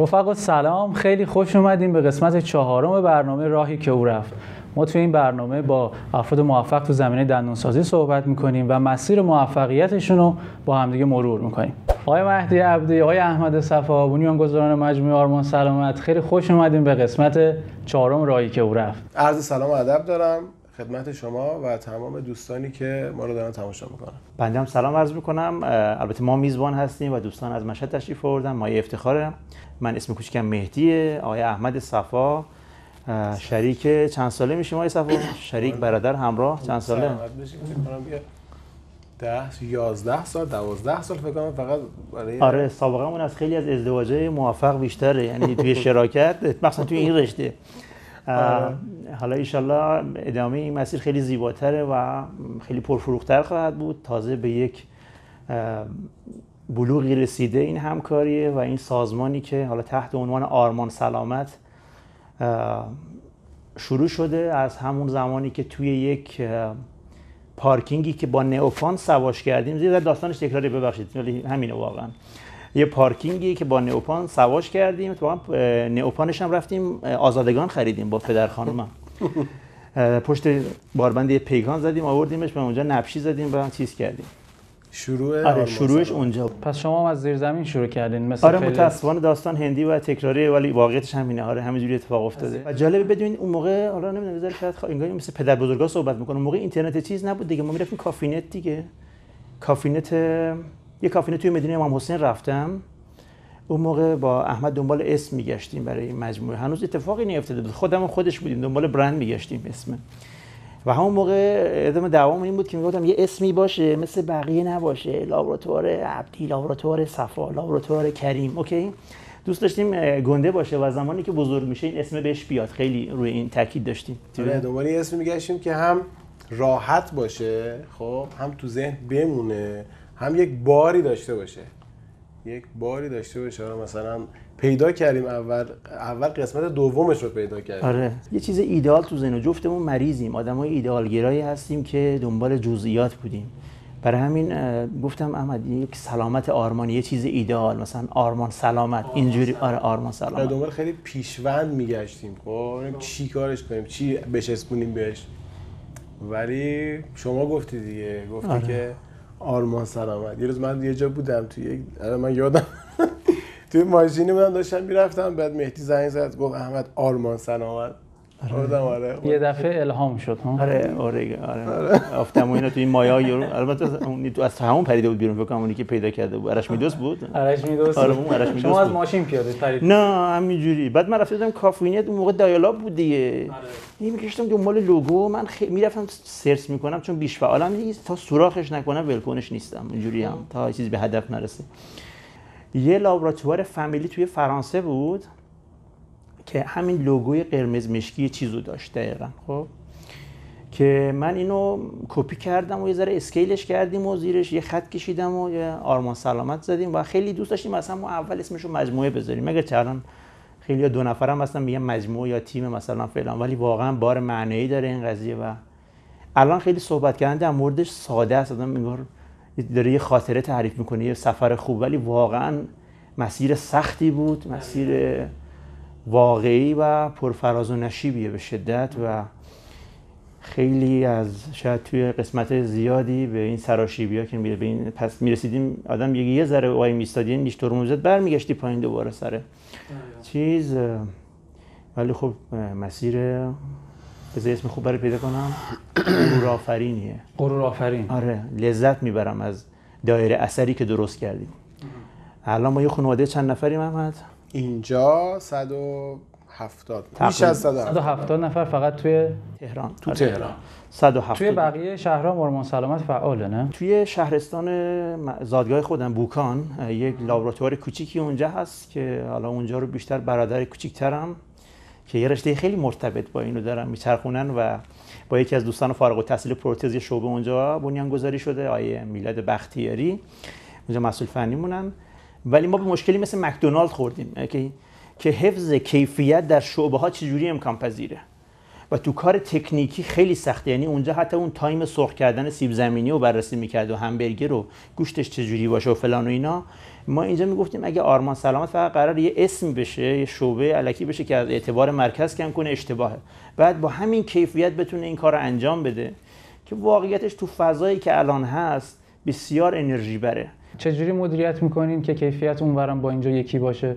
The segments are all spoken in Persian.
رفقا سلام، خیلی خوش اومدیم به قسمت 4 برنامه راهی که او رفت. ما توی این برنامه با افراد موفق تو زمینه دندونسازی صحبت میکنیم و مسیر موفقیتشون رو با همدیگه مرور میکنیم. آقای مهدی عبدی، آقای احمد صفا، بنیانگذاران مجموعه آرمان سلامت، خیلی خوش اومدیم به قسمت 4 راهی که او رفت. عرض سلام و ادب دارم خدمت شما و تمام دوستانی که ما رو دارن تماشا میکنن. بنده هم سلام عرض میکنم. البته ما میزبان هستیم و دوستان از مشهد تشریف آوردن، مایه افتخاره. من اسم کوچیکم مهدیه. آقای احمد صفا شریک چند ساله میشیم آقای صفا؟ شریک برادر همراه چند ساله؟ 11 سال 12 سال فکر کنم فقط برای آره سابقمون از خیلی از ازدواجای موفق بیشتره، یعنی توی شراکت مثلا توی این رشته. حالا ایشالله ادامه این مسیر خیلی زیباتره و خیلی پرفروغ‌تر خواهد بود. تازه به یک بلوغی رسیده این همکاریه و این سازمانی که حالا تحت عنوان آرمان سلامت شروع شده از همون زمانی که توی یک پارکینگی که با نئوفان سواش کردیم. زیاد داستانش تکراری، ببخشید ولی همینه واقعا. یه پارکینگی که با نئوپان سواش کردیم، تو نئوپانش هم رفتیم آزادگان خریدیم با پدر خانومم. پشت باربند یه پیکان زدیم آوردیمش به اونجا، نبشی زدیم و چیز کردیم. شروعش اونجا. پس شما هم از زیر زمین شروع کردین مثل آره متأسفانه داستان هندی و تکراری ولی واقعیتش همینه. آره همینجوری اتفاق افتاده. و جالبه بدونید اون موقع حالا نمیدونم بذار شاید انگاری مثل پدر بزرگا صحبت میکنه. اون موقع اینترنت چیز نبود دیگه، ما میرفتیم کافینت دیگه. یه کافینت توی مدینه امام حسین رفتم. اون موقع با احمد دنبال اسم میگشتیم برای این مجموعه. هنوز اتفاقی نیفتاده بود. خودش بودیم دنبال برند میگشتیم اسم. و همون موقع ادامه دوام این بود که میگفتم یه اسمی باشه مثل بقیه نباشه، لابراتوار عبدی، لابراتوار صفا، لابراتوار کریم. اوکی؟ دوست داشتیم گنده باشه و زمانی که بزرگ میشه این اسم بهش بیاد. خیلی روی این تاکید داشتیم. دنبال یه اسم میگشتیم که هم راحت باشه، خب هم تو ذهن بمونه، هم یک باری داشته باشه. مثلا پیدا کردیم اول قسمت دومش رو پیدا کردیم. آره یه چیز ایدئال تو ذهن. جفتمون مریضیم، آدمای ایدئال گرایی هستیم که دنبال جزئیات بودیم. برای همین گفتم احمد یک سلامت آرمانی، یه چیز ایدئال مثلا آرمان سلامت اینجوری. آره آرمان سلامت. دنبال خیلی پیشوند میگشتیم. خب چی کارش کنیم، چی بچسبونیم بهش. ولی شما گفتی دیگه، گفتی که آرمان سلامت. یه روز من یه جا بودم من یادم توی ماشینی بودم داشتم میرفتم، بعد مهدی زنگ زد گفت احمد آرمان سلامت. آره یه دفعه الهام شد ها. آره افتم و اینا تو این مایا یارو. البته اون تو از همون پریده بود بیرون، فکر کنم اونی که پیدا کرده بود ارشمیدس بود. آره اون ارشمیدس. شما از ماشین پیاده پرید؟ نه همینجوری. بعد من رفتم کافینت، اون موقع دایالاب بود دیگه. میگشتم دنبال لوگو. من میرفتم سرچ میکنم چون بیش فعالم تا سوراخش نکنم ولکنش نیستم. اینجوری هم تا چیزی به هدف نرسه. یه لابراتوار فامیلی توی فرانسه بود که همین لوگوی قرمز مشکی چیزو داشت دقیقاً. خب که من اینو کپی کردم و یه ذره اسکیلش کردیم و زیرش یه خط کشیدم و یه آرمان سلامت زدیم و خیلی دوست داشتیم مثلا ما اول اسمشو مجموعه بذاریم. مگر چه الان خیلی 2 نفرم مثلا میگن مجموعه یا تیم مثلا فلان، ولی واقعا بار معنایی داره این قضیه و الان خیلی صحبت کردن در موردش ساده است. آدم انگار داره یه خاطره تعریف میکنه، یه سفر خوب، ولی واقعا مسیر سختی بود، مسیر واقعی و پرفراز و نشیبیه به شدت و خیلی از شاید توی قسمت زیادی به این سراشیبی‌ها که به این پس میرسیدیم آدم یه ذره وای میستادی نیش ترمز زد برمیگشتی پایین دوباره سر چیز. ولی خب مسیر بذار اسم خوب برای پیدا کنم، غرورآفرینیه. غرورآفرین. آره لذت میبرم از دایره اثری که درست کردیم. الان ما یه خانواده چند نفریم احمد؟ اینجا 170 بیش از 170 نفر فقط توی تهران. تو تهران 170. توی بقیه شهرها آرمان سلامت فعاله نه؟ توی شهرستان زادگاه خودم بوکان یک لابراتوار کوچیکی اونجا هست که حالا اونجا رو بیشتر برادر کوچیک‌ترم که یه رشته خیلی مرتبط با اینو دارن میچرخونن و با یکی از دوستان فارغ التحصیل پروتز شعبه اونجا بنیانگذاری شده، آیه میلاد بختیاری، اونجا مسئول فنی مونن. ولی ما به مشکلی مثل مکدونالد خوردیم که حفظ کیفیت در شعبه ها چجوری امکان پذیره. و تو کار تکنیکی خیلی سخته. یعنی اونجا حتی اون تایم سرخ کردن سیب زمینی رو بررسی میکرد و همبرگر رو گوشتش چجوری باشه و فلان و اینا. ما اینجا میگفتیم اگه آرمان سلامت فقط قرار یه اسم بشه، یه شعبه الکی بشه که از اعتبار مرکز کم کنه، اشتباهه. بعد با همین کیفیت بتونه این کار رو انجام بده که واقعیتش تو فضایی که الان هست بسیار انرژی بره. چجوری مدیریت میکنین که کیفیت اونورم با اینجا یکی باشه؟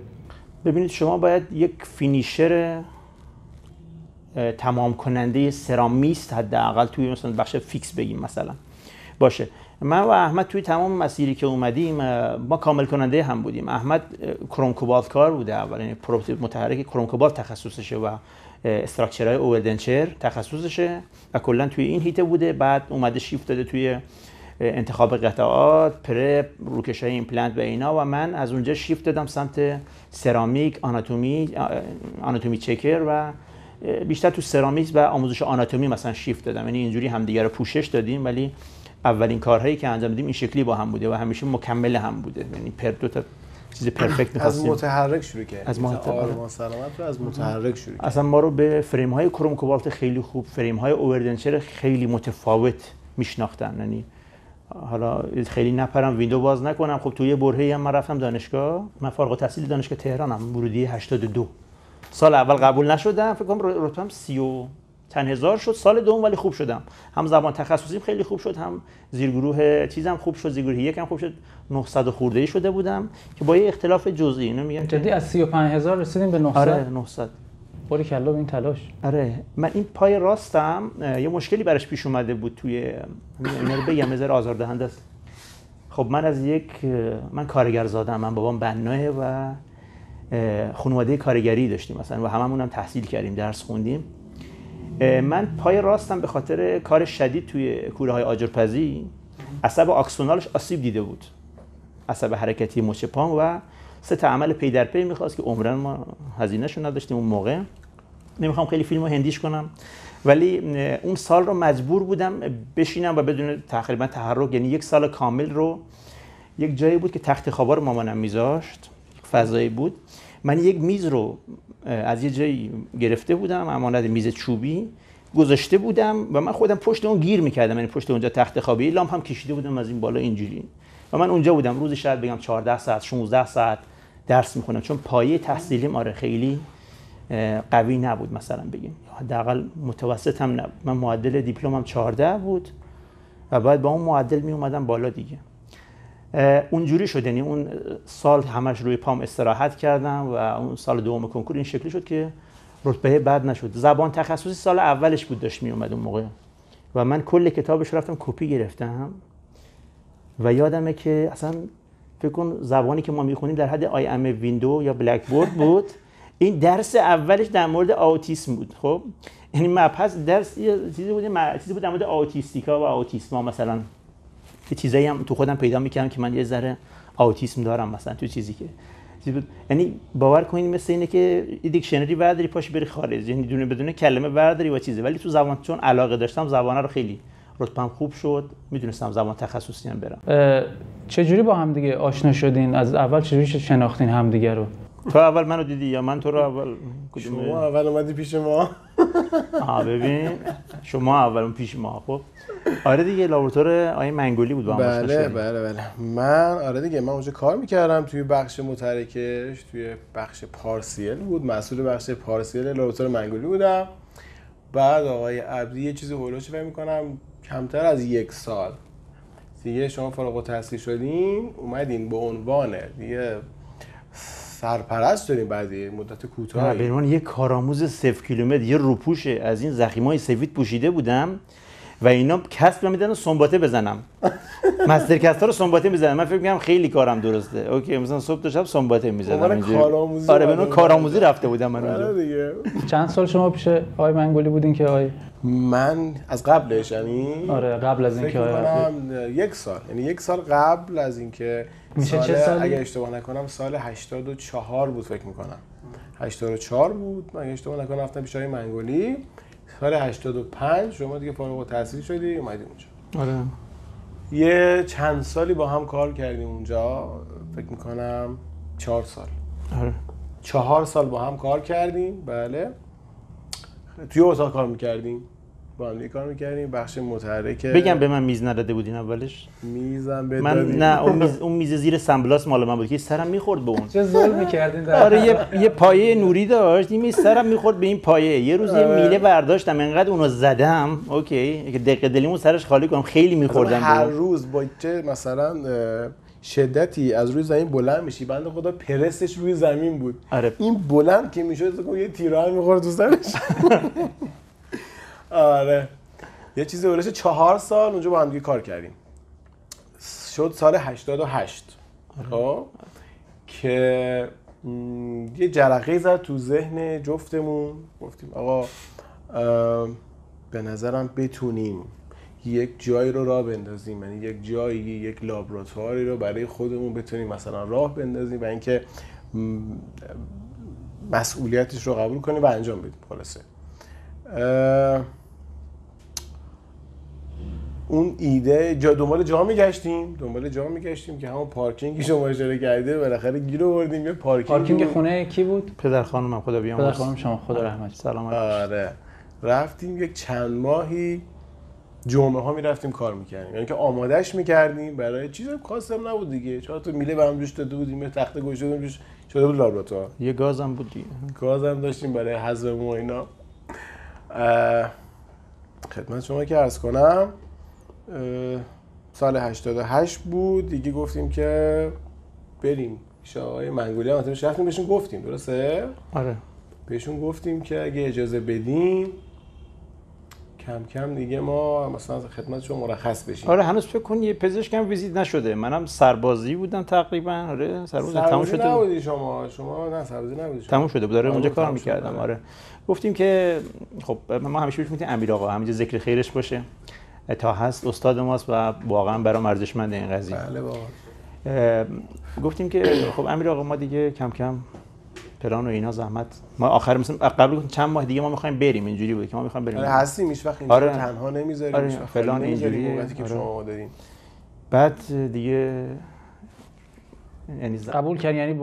ببینید شما باید یک فینیشر تمام کننده سرامیست حداقل توی مثلا بخش فیکس بگیم مثلا باشه. من و احمد توی تمام مسیری که اومدیم ما کامل کننده هم بودیم. احمد کروم کوبالت کار بوده اول، یعنی پروتوتیپ متحرک کروم کوبالت تخصصشه و استراکچرهای اوردنچر تخصصشه و کلا توی این هیته بوده. بعد اومده شیفت داده توی انتخاب قطعات، پرپ، روکش‌های ایمپلنت و اینا، و من از اونجا شیفت دادم سمت سرامیک، آناتومی چکر و بیشتر تو سرامیک و آموزش آناتومی مثلا شیفت دادم. یعنی اینجوری همدیگه رو پوشش دادیم، ولی اولین کارهایی که انجام دادیم این شکلی با هم بوده و همیشه مکمل هم بوده. یعنی دو تا چیز پرفکت می‌خواستیم. از متحرک شروع کردیم. از آرمان سلامت رو از متحرک شروع کردیم. اصلا ما رو به فریم‌های کروم کوبالت خیلی خوب، فریم‌های اووردنچر خیلی متفاوت میشناختن. یعنی حالا خیلی نپرم ویندو باز نکنم، خب توی برهه‌ای هم من رفتم دانشگاه. من فارغ التحصیل دانشگاه تهرانم، ورودی 82. سال اول قبول نشدم، فکر کنم رتبه‌ام 30 و چند هزار شد. سال دوم ولی خوب شدم، هم زبان تخصصیم خیلی خوب شد، هم زیرگروه چیزم خوب شد، زیرگروه یکم خوب شد. 900 خورده‌ای شده بودم که با یه اختلاف جزئی. اینو میگم جدی از 35000 رسیدیم به 900. آره 900. باری کلا به این تلاش. آره من این پای راستم یه مشکلی براش پیش اومده بود توی اینا رو بگم یه ذره آزاردهنده است. خب من کارگر زادم، من بابام بناه و خانواده کارگری داشتیم مثلا و هممون هم تحصیل کردیم، درس خوندیم. من پای راستم به خاطر کار شدید توی کوله‌های آجرپزی عصب آکسونالش آسیب دیده بود، عصب حرکتی مچ پام، و 3 عمل پی در پی می‌خواست که عمرن ما هزینه‌شو نداشتیم اون موقع. نمیخوام خیلی فیلمو هندیش کنم، ولی اون سال رو مجبور بودم بشینم و بدون تقریبا تحرک، یعنی 1 سال کامل رو یک جایی بود که تخت خوابا رو مامانم میذاشت، فضایی بود. من یک میز رو از یه جایی گرفته بودم، امانت میز چوبی گذاشته بودم و من خودم پشت اون گیر میکردم، یعنی پشت اونجا تخت خوابی، لامپ هم کشیده بودم از این بالا اینجوری، و من اونجا بودم روزی شاید بگم 14 ساعت 16 ساعت درس میخونم، چون پایه تحصیلیم خیلی قوی نبود، مثلا بگیم حداقل متوسط هم نبود. من معدل دیپلمم 14 بود و بعد با اون معدل می اومدم بالا دیگه. اونجوری شد، یعنی اون سال همش روی پام استراحت کردم و اون سال دوم کنکور این شکلی شد که رتبه بد نشد. زبان تخصصی سال اولش بود داشت می اومد اون موقع و من کل کتابش رفتم کپی گرفتم و یادمه که اصلا فکر کن زبانی که ما میخونیم در حد آی ام ویندو یا بلک بورد بود. این درس اولش در مورد آوتیسم بود. خب یعنی مبحث درس چیزی بود در مورد آوتیستیکا و آوتیسما، مثلا یه چیزایی هم تو خودم پیدا میکردم که من یه ذره آوتیسم دارم مثلا تو چیزی که یعنی باور کنید مثل اینه که یه دیکشنری برداری پاش بری خارج، یعنی دونه بدونه کلمه برداری و چیزی، ولی تو زبان چون علاقه داشتم زبانه رو خیلی رتبه‌ام خوب شد، میدونستم زبان تخصصی هم برم. چجوری با هم دیگه آشنا شدین؟ از اول چجوری شناختین همدیگه رو؟ تو اول منو دیدی یا من تو رو اول؟ شما اول اومدی پیش ما. ببین شما اول پیش ما. خب آره دیگه، لابراتوار آقای منگولی بود با هم آشنا شدیم. بله من دیگه من اونجا کار میکردم توی بخش متحرکش، توی بخش پارسیل بود، مسئول بخش پارسیل لابراتوار منگولی بودم. بعد آقای عبدی یه چیزی هولوش فکر می‌کنم کمتر از 1 سال دیگه شما فارغ التحصیل شدین، اومدین به عنوان دیگه سرپرست داریم بعد مدت کوتاهی. به عنوان یه کارآموز 0 کیلومتر یه روپوش از این زخیمای سفید پوشیده بودم و اینا کسب میدن و سنباته بزنم. مستر کستا رو سنباته میزنم. من فکر می‌کنم خیلی کارم درسته. اوکی مثلا صبح تا شب سنباته میزدم اینجوری. آره به اون کارآموزی رفته بودم من اونجا. دیگه. چند سال شما پیش آقای منگولی بودین که آقای؟ من از قبلش یعنی آره قبل از اینکه آقای 1 سال، یعنی 1 سال قبل از اینکه میشه چه سالی؟ اگه اشتباه نکنم سال 84 بود فکر می‌کنم. 84 بود من اگه اشتباه نکنم رفتم پیش آقای منگولی. سال 85 شما دیگه فارغ التحصیل شدی اومدی اونجا. آره. یه چند سالی با هم کار کردیم اونجا، فکر میکنم 4 سال. آره. 4 سال با هم کار کردیم. بله توی اتاق کار میکردیم، با هم کار میکردیم، بخش متحرک. بگم به من میز نداده بودین اولش؟ میزم به من نه، اون میز زیر سمبلاس مال من بود که سرم میخورد به اون. چه ظلم می‌کردین. آره یه پایه نوری داشت، این میز سرم میخورد به این پایه. یه روز یه میله برداشتم انقدر اونو زدم اوکی که دق دلیمو سرش خالی کنم، خیلی میخوردم. هر روز با چه مثلا شدتی از روی زمین بلند میشی، بنده خدا پرستش روی زمین بود. آره. این بلند که میشد یه تیرا میخورد تو سرش. آره یه چیزی اولش 4 سال اونجا با هم دیگه کار کردیم. شد سال 88 خب که یه جرقه زد تو ذهن جفتمون، گفتیم آقا به نظرم بتونیم یک جایی رو راه بندازیم، یعنی یک جایی، یک لابراتواری رو برای خودمون بتونیم مثلا راه بندازیم و اینکه مسئولیتش رو قبول کنیم و انجام بدیم. خلاصه اون ایده دنبال جا میگشتیم که همون پارکینگی شما اشاره کردید بالاخره گیر آوردیم. یه پارکینگ خونه کی بود؟ پدر خانومم، خدا بیامرزه. پدر خانوم شما، خدا رحمت. سلامت. آره رفتیم یک چند ماهی جمعه ها میرفتیم کار میکردیم، یعنی که آمادهش میکردیم برای چیز خاصم نبود دیگه. 4 تا میله برام جوش داده بودیم، یه تخته گوشه دادیم روش شده بود لابراتوار. یه گازم بود دیگه. گازم داشتیم برای حذف مو اینا. خدمت شما که عرض کنم سال 88 بود دیگه، گفتیم که بریم پیش آقای منگولی هم رفتیم بهشون گفتیم. درسته؟ آره بهشون گفتیم که اگه اجازه بدیم کم کم دیگه ما مثلا خدمت شما مرخص بشیم. آره هنوز فکر کن یه پزشکم ویزیت نشده. منم سربازی بودم تقریبا. آره سربازی تموم شده نبودی شما نه سربازی نبودی. تموم شده بود. آره اونجا کار می‌کردم. آره گفتیم که خب ما همیشه بهش میگیم امیر آقا، همینجا ذکر خیرش باشه، تا هست استاد ماست و واقعا برام ارزشمند این قضیه. بله بابا. گفتیم که خب امیر آقا ما دیگه کم کم پلان و اینا زحمت ما آخر مثلا قبل چند ماه دیگه ما می‌خوایم بریم، اینجوری بود که ما می‌خوایم بریم. آره هستیم هیچ وقت اینجا تنها نمیذاریم. آره فلان اینجوری وقتی که شما دادین. بعد دیگه یعنی قبول کردن، یعنی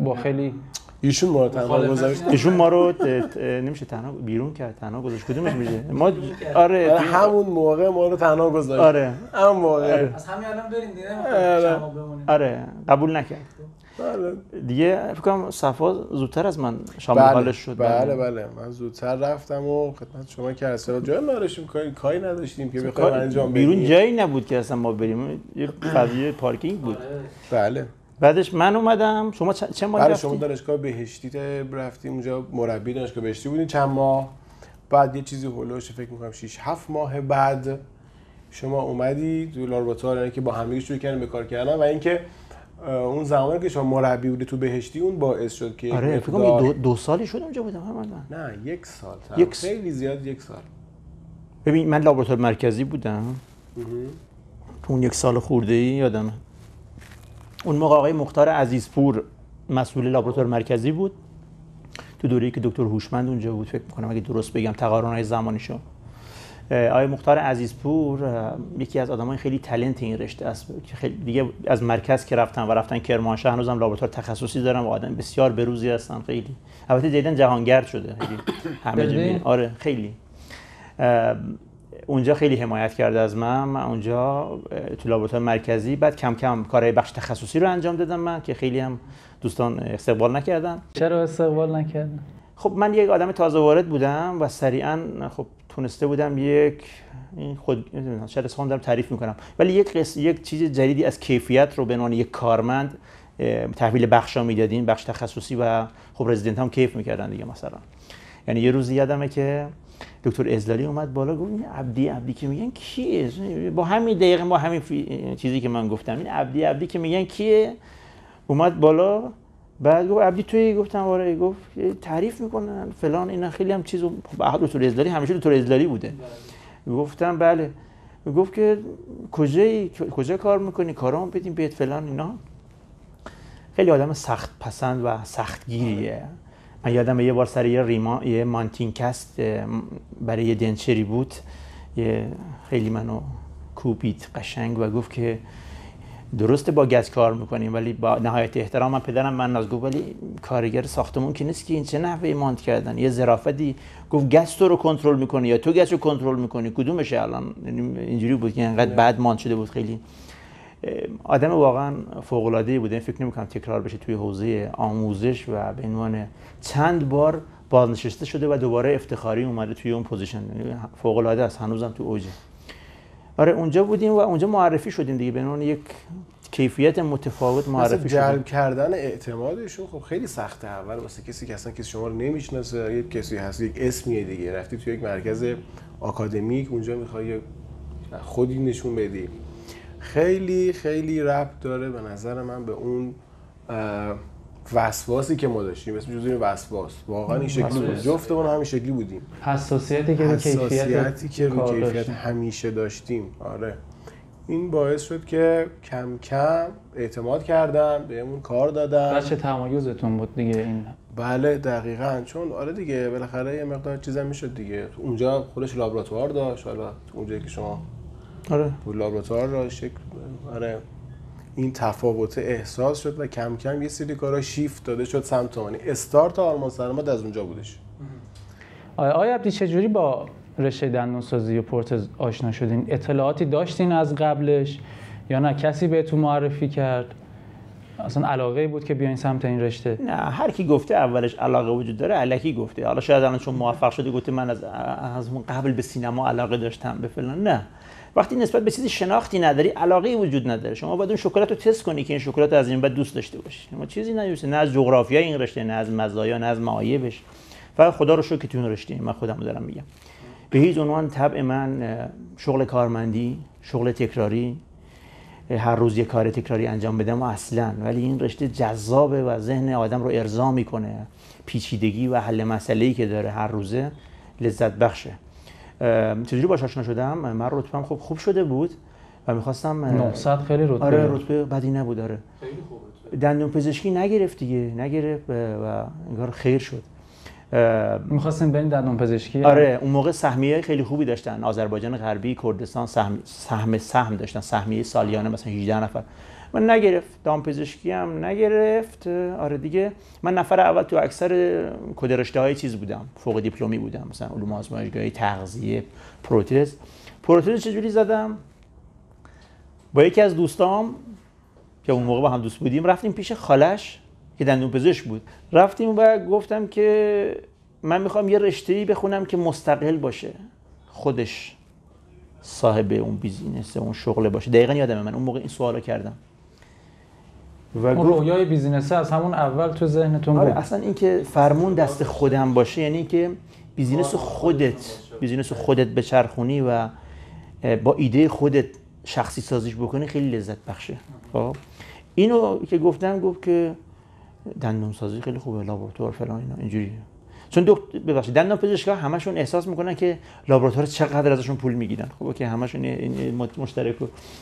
با خیلی ایشون ما رو تنها گذاشت. ایشون ما رو نمیشه تنها بیرون کرد، تنها گذاشت. کدومش میشه؟ ما آره همون موقع ما رو تنها گذاشت. آره همون موقع. از همین الان بریم دیگه نمیخوام شما بمونیم. آره قبول نکرد. بله دیگه فکر کنم صفا زودتر از من شامل حالش شد. بله من زودتر رفتم و خدمت شما که اصلا جای نداشتیم، کاری نداشتیم که بخوایم انجام بدیم. بیرون جایی نبود که اصلا ما بریم، یه فضای پارکینگ بود. بله. بعدش من اومدم. شما چند ماه رفتید؟ شما دانشگاه بهشتی رفتیم اونجا، مربی دانشگاه بهشتی بودین چند ماه. بعد یه چیزی هولوش فکر می‌کنم 6 7 ماه بعد شما اومدی تو لابراتوار، یعنی که با هم شروع کردیم به کار کردن و اینکه اون زمانی که شما مربی بودی تو بهشتی اون باعث شد که آره فکر کنم 2 سالی شد اونجا بودم من. نه 1 سال. خیلی زیاد 1 سال. ببین من لابراتوار مرکزی بودم. تو اون 1 سال خورده‌ای یادمه. اون موقع آقای مختار عزیزپور مسئول لابراتوار مرکزی بود. تو دوره‌ای که دکتر هوشمند اونجا بود فکر می‌کنم اگه درست بگم تقارن‌های زمانیشو. آقای مختار عزیزپور یکی از آدمای خیلی تالنت این رشته است که خیلی دیگه از مرکز که رفتن کرمانشاه، هنوزم لابراتوار تخصصی دارن و آدم بسیار بروزی هستن. خیلی البته جدیدن جهانگرد شده. خیلی همه جا آره خیلی اونجا خیلی حمایت کرده از من اونجا تو لابراتوار مرکزی. بعد کم کم کارهای بخش تخصصی رو انجام دادم من که خیلی هم دوستان استقبال نکردن. چرا استقبال نکردن؟ خب من یک آدم تازه وارد بودم و سریعا خب تونسته بودم یک خود شاید اسمم دارم تعریف میکنم، ولی یک چیز جدیدی از کیفیت رو به عنوان یک کارمند تحویل بخشا میدادیم، بخش تخصصی، و خب رزیدنت هم کیف میکردن دیگه. مثلا یعنی یه روز یادمه که دکتر ازلالی اومد بالا گفت این عبدی که میگن کیه؟ با همین دقیقه با همین چیزی که من گفتم این عبدی که میگن کیه؟ اومد بالا بعد گفت عبدی تویی؟ گفتم آره. گفت تعریف میکنن فلان اینا خیلی هم چیزو. دکتر ازلالی همیشه دکتر ازلالی بوده. گفتم بله. گفت که کجا کار میکنی؟ کارامو بدیم بهت فلان اینا. خیلی آدم سخت پسند و سختگیریه. من یادم یه بار سر یه مانتینکست برای یه دنچری بود، یه خیلی منو کوبید قشنگ و گفت که درسته با گز کار میکنیم ولی با نهایت احترام من پدرم من از گفت ولی کارگر ساختمون که نیست که این چه نحوه مانت کردن یه ظرافتی گفت گز تو رو کنترل میکنه یا تو گز رو کنترل میکنی کدومشه الان اینجوری بود که انقدر بعد مانت شده بود خیلی آدم واقعا فوق العاده بود فکر نمی‌کنم تکرار بشه توی حوزه آموزش و به عنوان چند بار بازنشسته شده و دوباره افتخاری اومده توی اون پوزیشن فوق العاده است هنوزم تو اوجه آره اونجا بودیم و اونجا معرفی شدیم دیگه به عنوان یک کیفیت متفاوت معرفی شدیم جلب کردن اعتمادشون خب خیلی سخته اول واسه کسی که اصلا کسی شما رو نمیشناسه یک کسی هست یک اسمیه دیگه رفتی توی یک مرکز آکادمیک اونجا میخوای خودی نشون بدی خیلی خیلی ربط داره به نظر من به اون وسواسی که ما داشتیم اسمش جزء وسواس واقعا این شکلی بود جفتمون همین شکلی بودیم حساسیتی که به کیفیت همیشه داشتیم آره این باعث شد که کم کم اعتماد کردن بهمون کار دادن بچه تمایزتون بود دیگه این بله دقیقاً چون آره دیگه بالاخره یه مقدار چیزا میشد دیگه اونجا خودش لابراتوار داشت حالا اونجایی که شما آره لابراتوار را شکل آره این تفاوت احساس شد و کم کم یه سری کارا شیفت داده شد سمت اون استارت آرمان سلامت از اونجا بودش آقای عبدی چجوری با رشته دندانسازی و پروتز آشنا شدین اطلاعاتی داشتین از قبلش یا نه کسی بهتون معرفی کرد اصلا علاقه بود که بیاین سمت این رشته نه هر کی گفته اولش علاقه وجود داره الکی گفته حالا شاید الان چون موفق شده گفته من از اون قبل به سینما علاقه داشتم به فلان نه وقتی نسبت به چیزی شناختی نداری علاقه‌ای وجود نداره شما باید اون شکلات رو تست کنی که این شکلات از این بعد دوست داشته باشی ما چیزی ندونیم نه از جغرافیای این رشته نه از مزایا نه از معایبش فقط خدا رو شکر که تو اون رشته من خودم دارم میگم به هیچ عنوان طبع من شغل کارمندی شغل تکراری هر روز یک کار تکراری انجام بدم اصلا ولی این رشته جذابه و ذهن آدم رو ارضا میکنه پیچیدگی و حل مسئله‌ای که داره هر روزه لذت بخشه چجوری باهاش آشنا شدم من رتبه‌ام خوب شده بود و می‌خواستم 900 خیلی رتبه آره رتبه بدی نبود آره خیلی خوبه دندون پزشکی نگرفت و انگار خیر شد می‌خواستین برین دندون پزشکی آره اون موقع سهمیه خیلی خوبی داشتن آذربایجان غربی کردستان سهم داشتن سهمیه سالیانه مثلا 18 نفر من نگرفت دامپزشکی هم نگرفت آره دیگه من نفر اول تو اکثر کد رشته‌های چیز بودم فوق دیپلمی بودم مثلا علوم آزمایشگاهی تغذیه پروتز چجوری زدم با یکی از دوستام که اون موقع با هم دوست بودیم رفتیم پیش خالش که دندون پزشک بود رفتیم و گفتم که من میخوام یه رشته‌ای بخونم که مستقل باشه خودش صاحب اون بیزینس اون شغل باشه دقیقاً یادمه من اون موقع این سوالو کردم و رویای بیزینس از همون اول تو ذهنتون بود اصلا این که فرمون دست خودم باشه یعنی که بیزینس خودت بچرخونی و با ایده خودت شخصی سازیش بکنی خیلی لذت بخشه خب اینو که گفت که دندون سازی خیلی خوبه لابراتوار فلان اینا اینجوری چون ببخشید دندان پزشکا همشون احساس میکنن که لابراتوار چقدر ازشون پول میگیرن خب که همشون این مشترک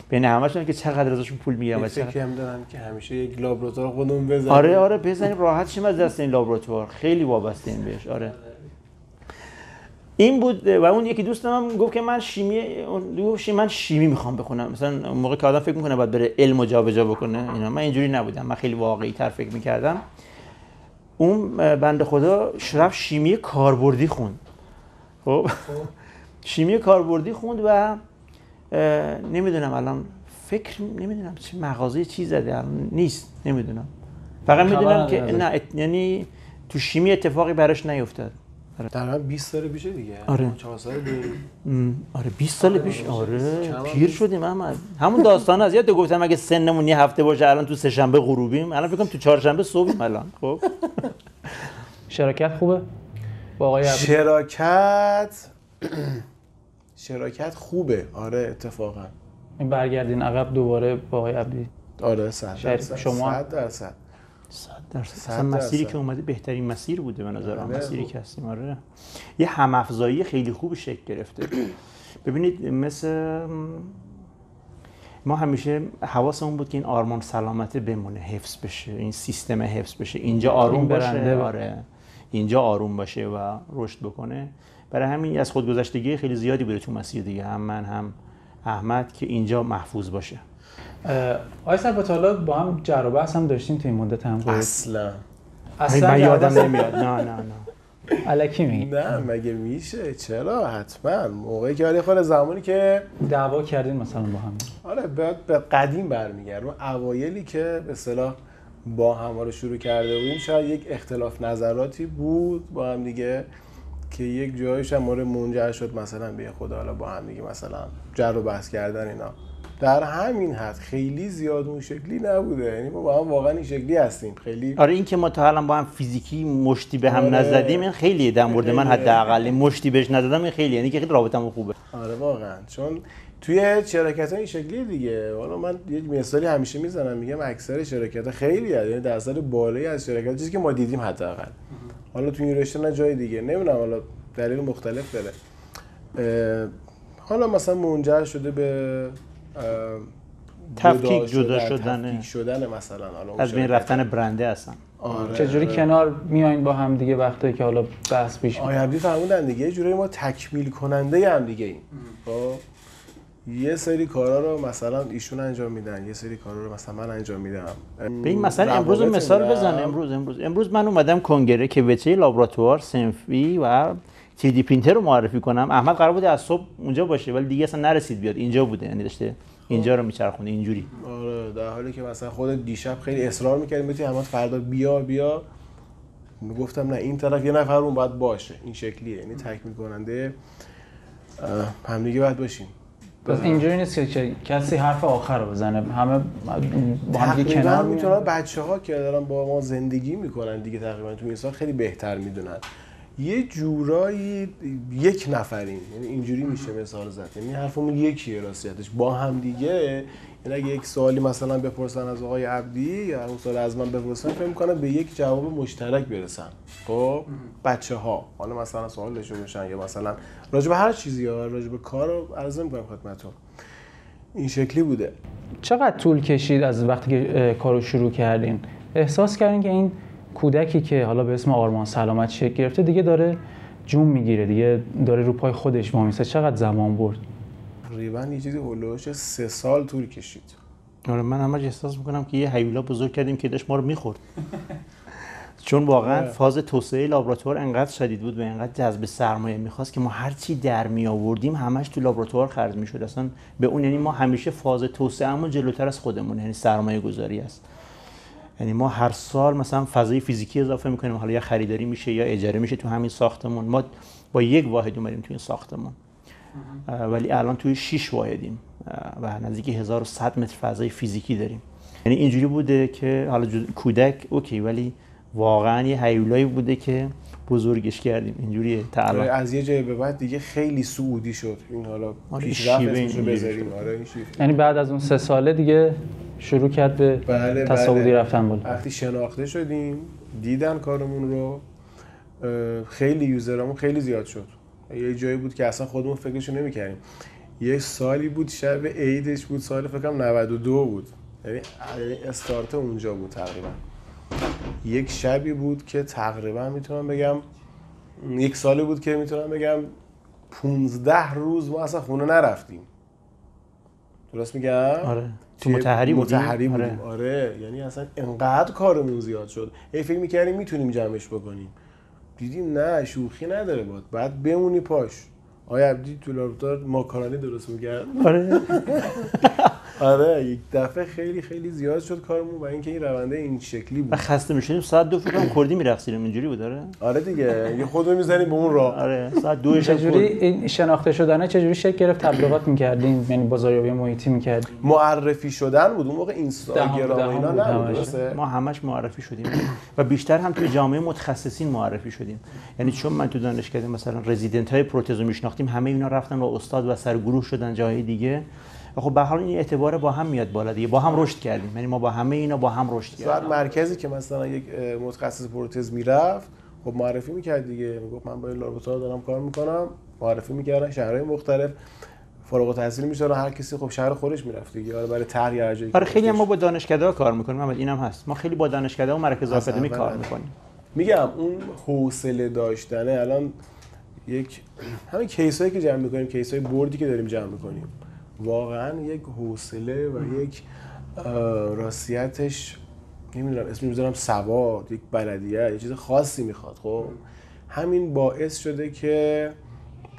بین همشون که چقدر ازشون پول میگیرن و فکر هم دارن که همیشه یک لابراتوار خودمون بزنیم آره بزنیم راحت شیم از دست این لابراتوار خیلی وابسته این بهش آره این بود و اون یکی دوستم گفت که من شیمی میخوام بخونم مثلا اون موقع که آدم فکر میکنه باید بره علمو جابجا بکنه اینا من اینجوری نبودم من خیلی واقعی تر فکر میکردم اون بنده خدا رفت شیمی کاربردی خوند خب شیمی کاربردی خوند و نمیدونم الان نمیدونم چه مغازه چی زده الان نیست نمیدونم فقط میدونم که نه یعنی تو شیمی اتفاقی براش نیفتاد تقریبا 20 سال پیشه دیگه آره 4 سال آره 20 سال پیش آره پیر شدیم احمد همون داستان از یاد گفتم اگه سنمون یه هفته باشه الان تو سه شنبه غروبیم الان فکر کنم تو چهارشنبه صبحیم الان خب شراکت خوبه با آقای عبدی شراکت خوبه آره اتفاقا این برگردین عقب دوباره با آقای عبدی آره 100% شما 100% اصلا مسیری که اومده بهترین مسیر بوده به نظرم مسیری که هستیم آره یه هم افزایی خیلی خوب شکل گرفته ببینید مثل ما همیشه حواسمون بود که این آرمان سلامت بمونه حفظ بشه این سیستم حفظ بشه اینجا آروم باشه آره اینجا آروم باشه و رشد بکنه برای همین از خودگذشتگی خیلی زیادی بوده تو مسیر دیگه هم من هم احمد که اینجا محفوظ باشه آقای ثبات حالا با هم جر و بحث هم داشتیم تو این مدت هم بود. اصلا من یادم نمیاد. نه الکی میگی؟ نه مگه میشه؟ چرا؟ حتما موقعی که خود زمانی که دعوا کردین مثلا با هم. آره به قدیم برمیگردم. اوایلی که به اصطلاح با هم رو شروع کرده بودیم شاید یک اختلاف نظراتی بود با هم دیگه که یک جایش هم منجر شد مثلا به خدا حالا با هم دیگه مثلا جر و بحث کردن اینا. در همین حد خیلی زیاد اون شکلی نبوده، یعنی ما با هم واقعا این شکلی هستیم خیلی. آره این که ما تا الان با هم فیزیکی مشتی به هم نزدیم این خیلیه، در مورد من حداقل مشتی بهش نزدم این خیلیه، یعنی که خیلی رابطمون خوبه. آره واقعا، چون توی شرکت‌ها این شکلی دیگه. حالا من یک مثالی همیشه میزنم، میگم اکثر شرکت‌ها خیلی یعنی درصد بالایی از شرکت‌ها چیزی که ما دیدیم حداقل، حالا توی این رشته نه جای دیگه نمیدونم، حالا دلیل مختلف داره، حالا مثلا منجر شده به تفکیک جدا شدن مثلا حالا از بین رفتن برنده هستن. آره. چجوری کنار میایین با هم دیگه وقتی که حالا بحث پیش میاد؟ آیندی فرمودن دیگه، یه جوری ما تکمیل کننده هم دیگه ایم. خب یه سری کارا رو مثلا ایشون انجام میدن، یه سری کارا رو مثلا من انجام میدم. به این مثلا امروز مثال بزن. امروز من اومدم کنگره که وچه لابراتوار سنفی و 3D پرینتر رو معرفی کنم. احمد قرار بود از صبح اونجا باشه ولی دیگه اصلا نرسید بیاد، اینجا بوده، یعنی داشته اینجا رو میچرخونه اینجوری. آره در حالی که مثلا خود دیشب خیلی اصرار می‌کردیم بگی احمد فردا بیا، میگفتم نه این طرف یه نفر اون باید باشه، این شکلیه، یعنی تکمیل کننده هم دیگه باید باشیم. پس اینجوری نیست که کسی حرف آخر رو بزنه، همه با هم دیگه کنار میتونن. بچه‌ها که دارن با ما زندگی میکنن دیگه تقریبا تو این سال خیلی بهتر میدونن. یه جورایی یک نفرین، یعنی اینجوری میشه مثال زد، یعنی حرفمون یکیه راستیتش با هم دیگه. یعنی اگه یک سوالی مثلا بپرسن از آقای عبدی یا اون سوال از من بپرسن فکر می‌کنم به یک جواب مشترک برسن. خب بچه‌ها حالا مثلا سوالشون بشن یا مثلا راجع به هر چیزی یا راجع به کار رو عرض می‌کنم خدمتتون. این شکلی بوده. چقدر طول کشید از وقتی که کارو شروع کردین احساس کردین که این کودکی که حالا به اسم آرمان سلامت شکل گرفته دیگه داره جون میگیره، دیگه داره رو پای خودش وامیسته؟ چقدر زمان برد؟ تقریبا یه چیزی هولوش 3 سال طول کشید. آره من همش احساس میکنم که یه هیولا بزرگ کردیم که داشت ما رو میخورد. چون واقعا فاز توسعه لابراتوار انقدر شدید بود و انقدر جذب سرمایه میخواست که ما هر چی در می آوردیم همش تو لابراتوار خرج میشد. اصلا به اون یعنی ما همیشه فاز توسعه‌مون جلوتر از خودمون، یعنی سرمایه گذاری است. یعنی ما هر سال مثلا فضای فیزیکی اضافه میکنیم، حالا یا خریداری میشه یا اجاره میشه تو همین ساختمون. ما با یک واحد اومدیم تو این ساختمون ولی الان توی 6 واحدیم و نزدیک 1100 متر فضای فیزیکی داریم. یعنی اینجوری بوده که حالا کودک اوکی ولی واقعا یه هیولایی بوده که بزرگش کردیم. اینجوریه تعالی از یه جای به بعد دیگه خیلی سعودی شد این، حالا پیشرفت اسمشو بذاریم. آره این شیفه. یعنی بعد از اون 3 ساله دیگه شروع کرد به تصاعدی رفتن بالا. وقتی شناخته شدیم دیدن کارمون رو، خیلی یوزرامون خیلی زیاد شد. یه جایی بود که اصلا خودمون فکرشو نمی‌کردیم. یه سالی بود شب عیدش بود، سال فکر کنم 92 بود، یعنی استارت اونجا بود تقریبا. یک شبی بود که تقریبا میتونم بگم یک سالی بود که میتونم بگم 15 روز ما اصلا خونه نرفتیم. درست میگم؟ آره. تو متحری بودیم. آره یعنی اصلا انقدر کارمون زیاد شد. فکر میکردیم میتونیم جمعش بکنیم. دیدیم نه شوخی نداره بعد بمونی پاش. آیا عبدی تو لابراتوار ماکارونی درست می‌کرد؟ آره یک دفعه خیلی خیلی زیاد شد کارمون و اینکه این رونده این شکلی بود. و خسته می‌شدیم ساعت 2 فکر کنم کردی می‌رقصیدیم اینجوری بود. آره دیگه یه خودمون می‌زنیم به اون راه. آره ساعت 2 شب. چجوری این شناخته شدنه چجوری شکل گرفت؟ تبلیغات می‌کردین، یعنی بازاریابی محیطی می‌کردین؟ معرفی شدن بود اون موقع، اینستاگرام اینا نبود. ما همش معرفی شدیم و بیشتر هم توی جامعه متخصصین معرفی شدیم. یعنی چون من تو دانشکده مثلا رزیدنت‌های پروتز رو می‌شناختیم، همه اینا رفتن با استاد و سرگروه شدن جای دیگه. خب به هر حال این اعتبار با هم میاد بالا دیگه، با هم رشد کردیم. یعنی ما با همه اینا با هم رشد کردیم. بعد مرکزی که مثلا یک متخصص پروتز میرفت خب معرفی میکرد دیگه، میگفت من با این لابراتوار دارم کار میکنم، معرفی میکردن شهرهای مختلف، فارغ التحصیل میشدن، هر کسی خب شهر خودش میرفت دیگه. آره برای طرح هر جایی. آره خیلی ما با دانشکده‌ها کار میکنیم، محمد اینم هست. ما خیلی با دانشکده‌ها و مراکز آکادمی کار میکنیم. میگم اون حوصله داشتنه. الان یک همین کیسایی که جمع میکنیم، کیسای بوردی که داریم جمع میکنیم، واقعا یک حوصله و یک راستیتش نمیدونم اسم میذارم سواد، یک بلدیه، یه چیز خاصی میخواد. خب همین باعث شده که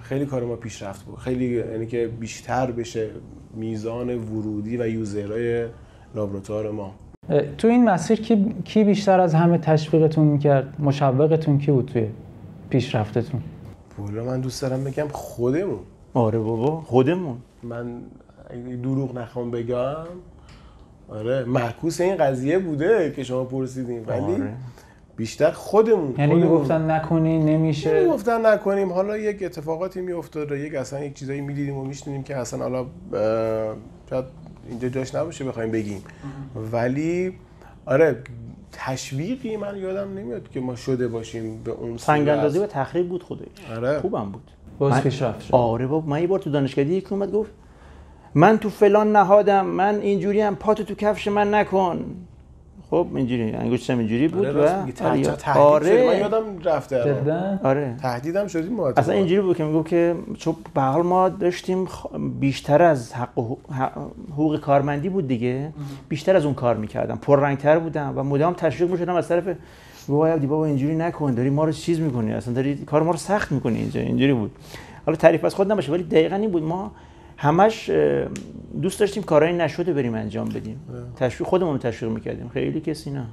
خیلی کار ما پیشرفت بود، خیلی یعنی که بیشتر بشه میزان ورودی و یوزرهای لابراتوار ما. تو این مسیر کی بیشتر از همه تشویقتون میکرد؟ مشوقتون کی بود توی پیشرفتتون؟ والا من دوست دارم بگم خودمون. آره بابا خودمون. من اگه دروغ نخوام بگم آره معکوس این قضیه بوده که شما پرسیدین، ولی بیشتر خودمون. یعنی میگفتن نکنین نمیشه، میگفتن نکنیم، حالا یک اتفاقاتی میافتاد و یک اصلا یک چیزایی میدیدیم و میشنیدیم که اصلا حالا شاید اینجا جاش نباشه بخوایم بگیم، ولی آره تشویقی من یادم نمیاد که ما شده باشیم به اون سنگ اندازی و تخریب بود خودش. آره خوبم بود. باز پیشرفت شد. آره بابا من یه بار تو دانشکده یکی اومد گفت من تو فلان نهادم، من اینجوری هم پاتو تو کفش من نکن. خب اینجوری انگشتم اینجوری بود. آره من یادم رفته. آره تهدیدم شدیم ما. اصلا اینجوری بود که میگفت که چون به هر حال ما داشتیم بیشتر از حقوق کارمندی بود دیگه، بیشتر از اون کار میکردم، پررنگتر بودم و مدام تشویق میشدم از طرف وای بابا اینجوری نکن، داری ما رو چیز میکنی، اصلا داری کار ما رو سخت میکنی اینجا. اینجوری بود. حالا تعریف از خود نباشه ولی دقیقاً این بود. ما همش دوست داشتیم کارهای نشده بریم انجام بدیم. تشویق خودمون رو تشویق میکردیم، خیلی کسی نه.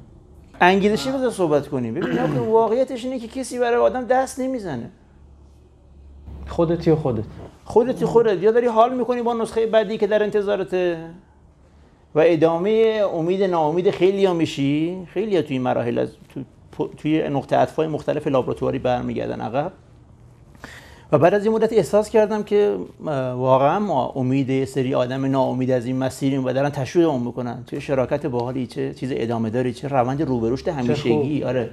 انگیزشی بذار صحبت کنیم. ببین واقعیتش اینه که کسی برای آدم دست نمیزنه. خودتی خودت یا داری حال میکنی با نسخه بعدی که در انتظارته و ادامه امید ناامید خیلی‌ها میشی. خیلی‌ها توی مراحل از توی نقطه عطف‌های مختلف لابراتواری برمیگردن عقب. و بعد از این مدت احساس کردم که واقعا ما امید یه سری آدم ناامید از این مسیریم و دارن تشویقمون میکنن توی شراکت باحالی، چه چیز ادامه داری، چه روند رو به رشد همیشگی. آره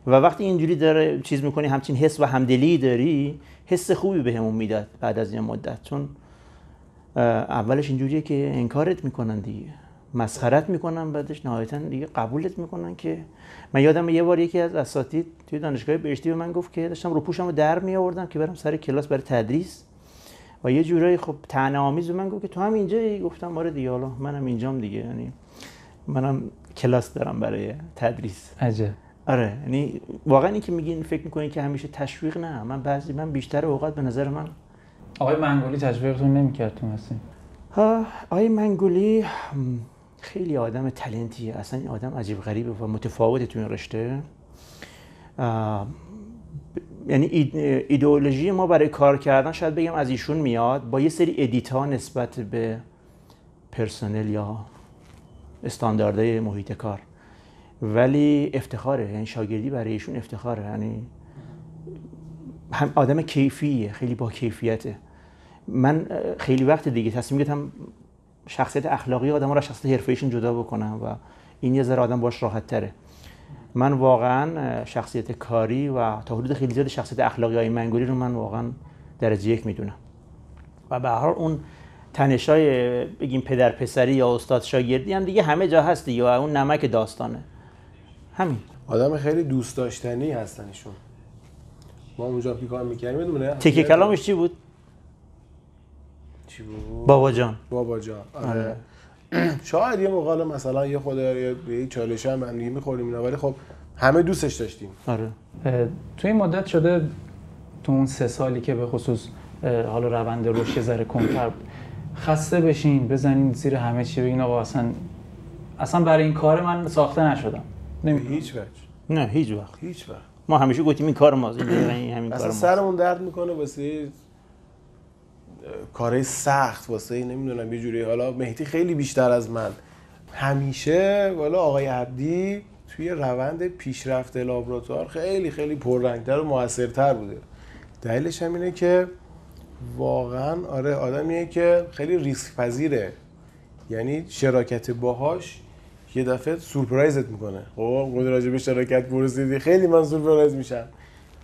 و وقتی اینجوری داره چیز میکنی، همچین حس و همدلی داری، حس خوبی بهمون میداد بعد از این مدت. چون اولش اینجوریه که انکارت میکنن دیگه، مسخرت میکنن، بعدش نهایتا دیگه قبولت میکنن. که من یادم یه بار یکی از اساتید توی دانشگاه بهشتی به من گفت که داشتم روپوشمو در میآوردم که برم سر کلاس برای تدریس و یه جورایی خب طعنه‌آمیز به من گفت که تو هم اینجایی. گفتم آره دیگه، حالا منم اینجام دیگه، یعنی منم کلاس دارم برای تدریس. عجب. آره یعنی واقعا این که میگین فکر میکنین که همیشه تشویق، نه، من بیشتر اوقات به نظر من آقای منگولی تشویقتون نمی‌کرد تو هستین؟ آقای منگولی خیلی آدم تالنتیه، اصلا این آدم عجیب غریبه و متفاوته تو این رشته. یعنی ایدئولوژی ما برای کار کردن شاید بگم از ایشون میاد، با یه سری ادیت‌ها نسبت به پرسنل یا استانداردهای محیط کار، ولی افتخاره، یعنی شاگردی برای ایشون افتخاره. یعنی هم آدم کیفیه، خیلی با کیفیته. من خیلی وقت دیگه تصمیم گرفتم شخصیت اخلاقی آدم‌ها را شخصیت حرفه‌ایشون جدا بکنم و این یه ذره آدم باش راحت تره. من واقعا شخصیت کاری و تا حدود خیلی زیاد شخصیت اخلاقی های منگولی رو من واقعا درجه یک میدونم و به هر حال اون تنشای بگیم پدر پسری یا استاد شاگردی هم دیگه همه جا هست دیگه، اون نمک داستانه. همین آدم خیلی دوست داشتنی هستن ایشون. ما اونجا که کار می‌کردیم میدونه تیکه کلامش چی بود؟ بابا جان. آره. شاید یه موقع مثلا یه خود یه چالش هم من می‌خوریم اینا، ولی خب همه دوستش داشتیم. آره. تو این مدت شده تو اون 3 سالی که به خصوص حالا روند رشد یه ذره کمتر بود، خسته بشین بزنین زیر همه چی بگین آقا اصلا برای این کار من ساخته نشدم؟ هیچ وجه. نه هیچ وقت. ما همیشه گفتیم این کار ماست، این همین کار ماست. سرمون درد میکنه واسه کارهای سخت، واسه نمیدونم یه جوری. حالا مهدی خیلی بیشتر از من همیشه، والا آقای عبدی توی روند پیشرفت لابراتوار خیلی خیلی پررنگتر و موثرتر بوده. دلیلش هم اینه که واقعا آره آدمیه که خیلی ریسک پذیره، یعنی شراکت باهاش یه دفعه سورپرایزت میکنه. خب خود راجع به شراکت پرسیدی، خیلی من سورپرایز میشم.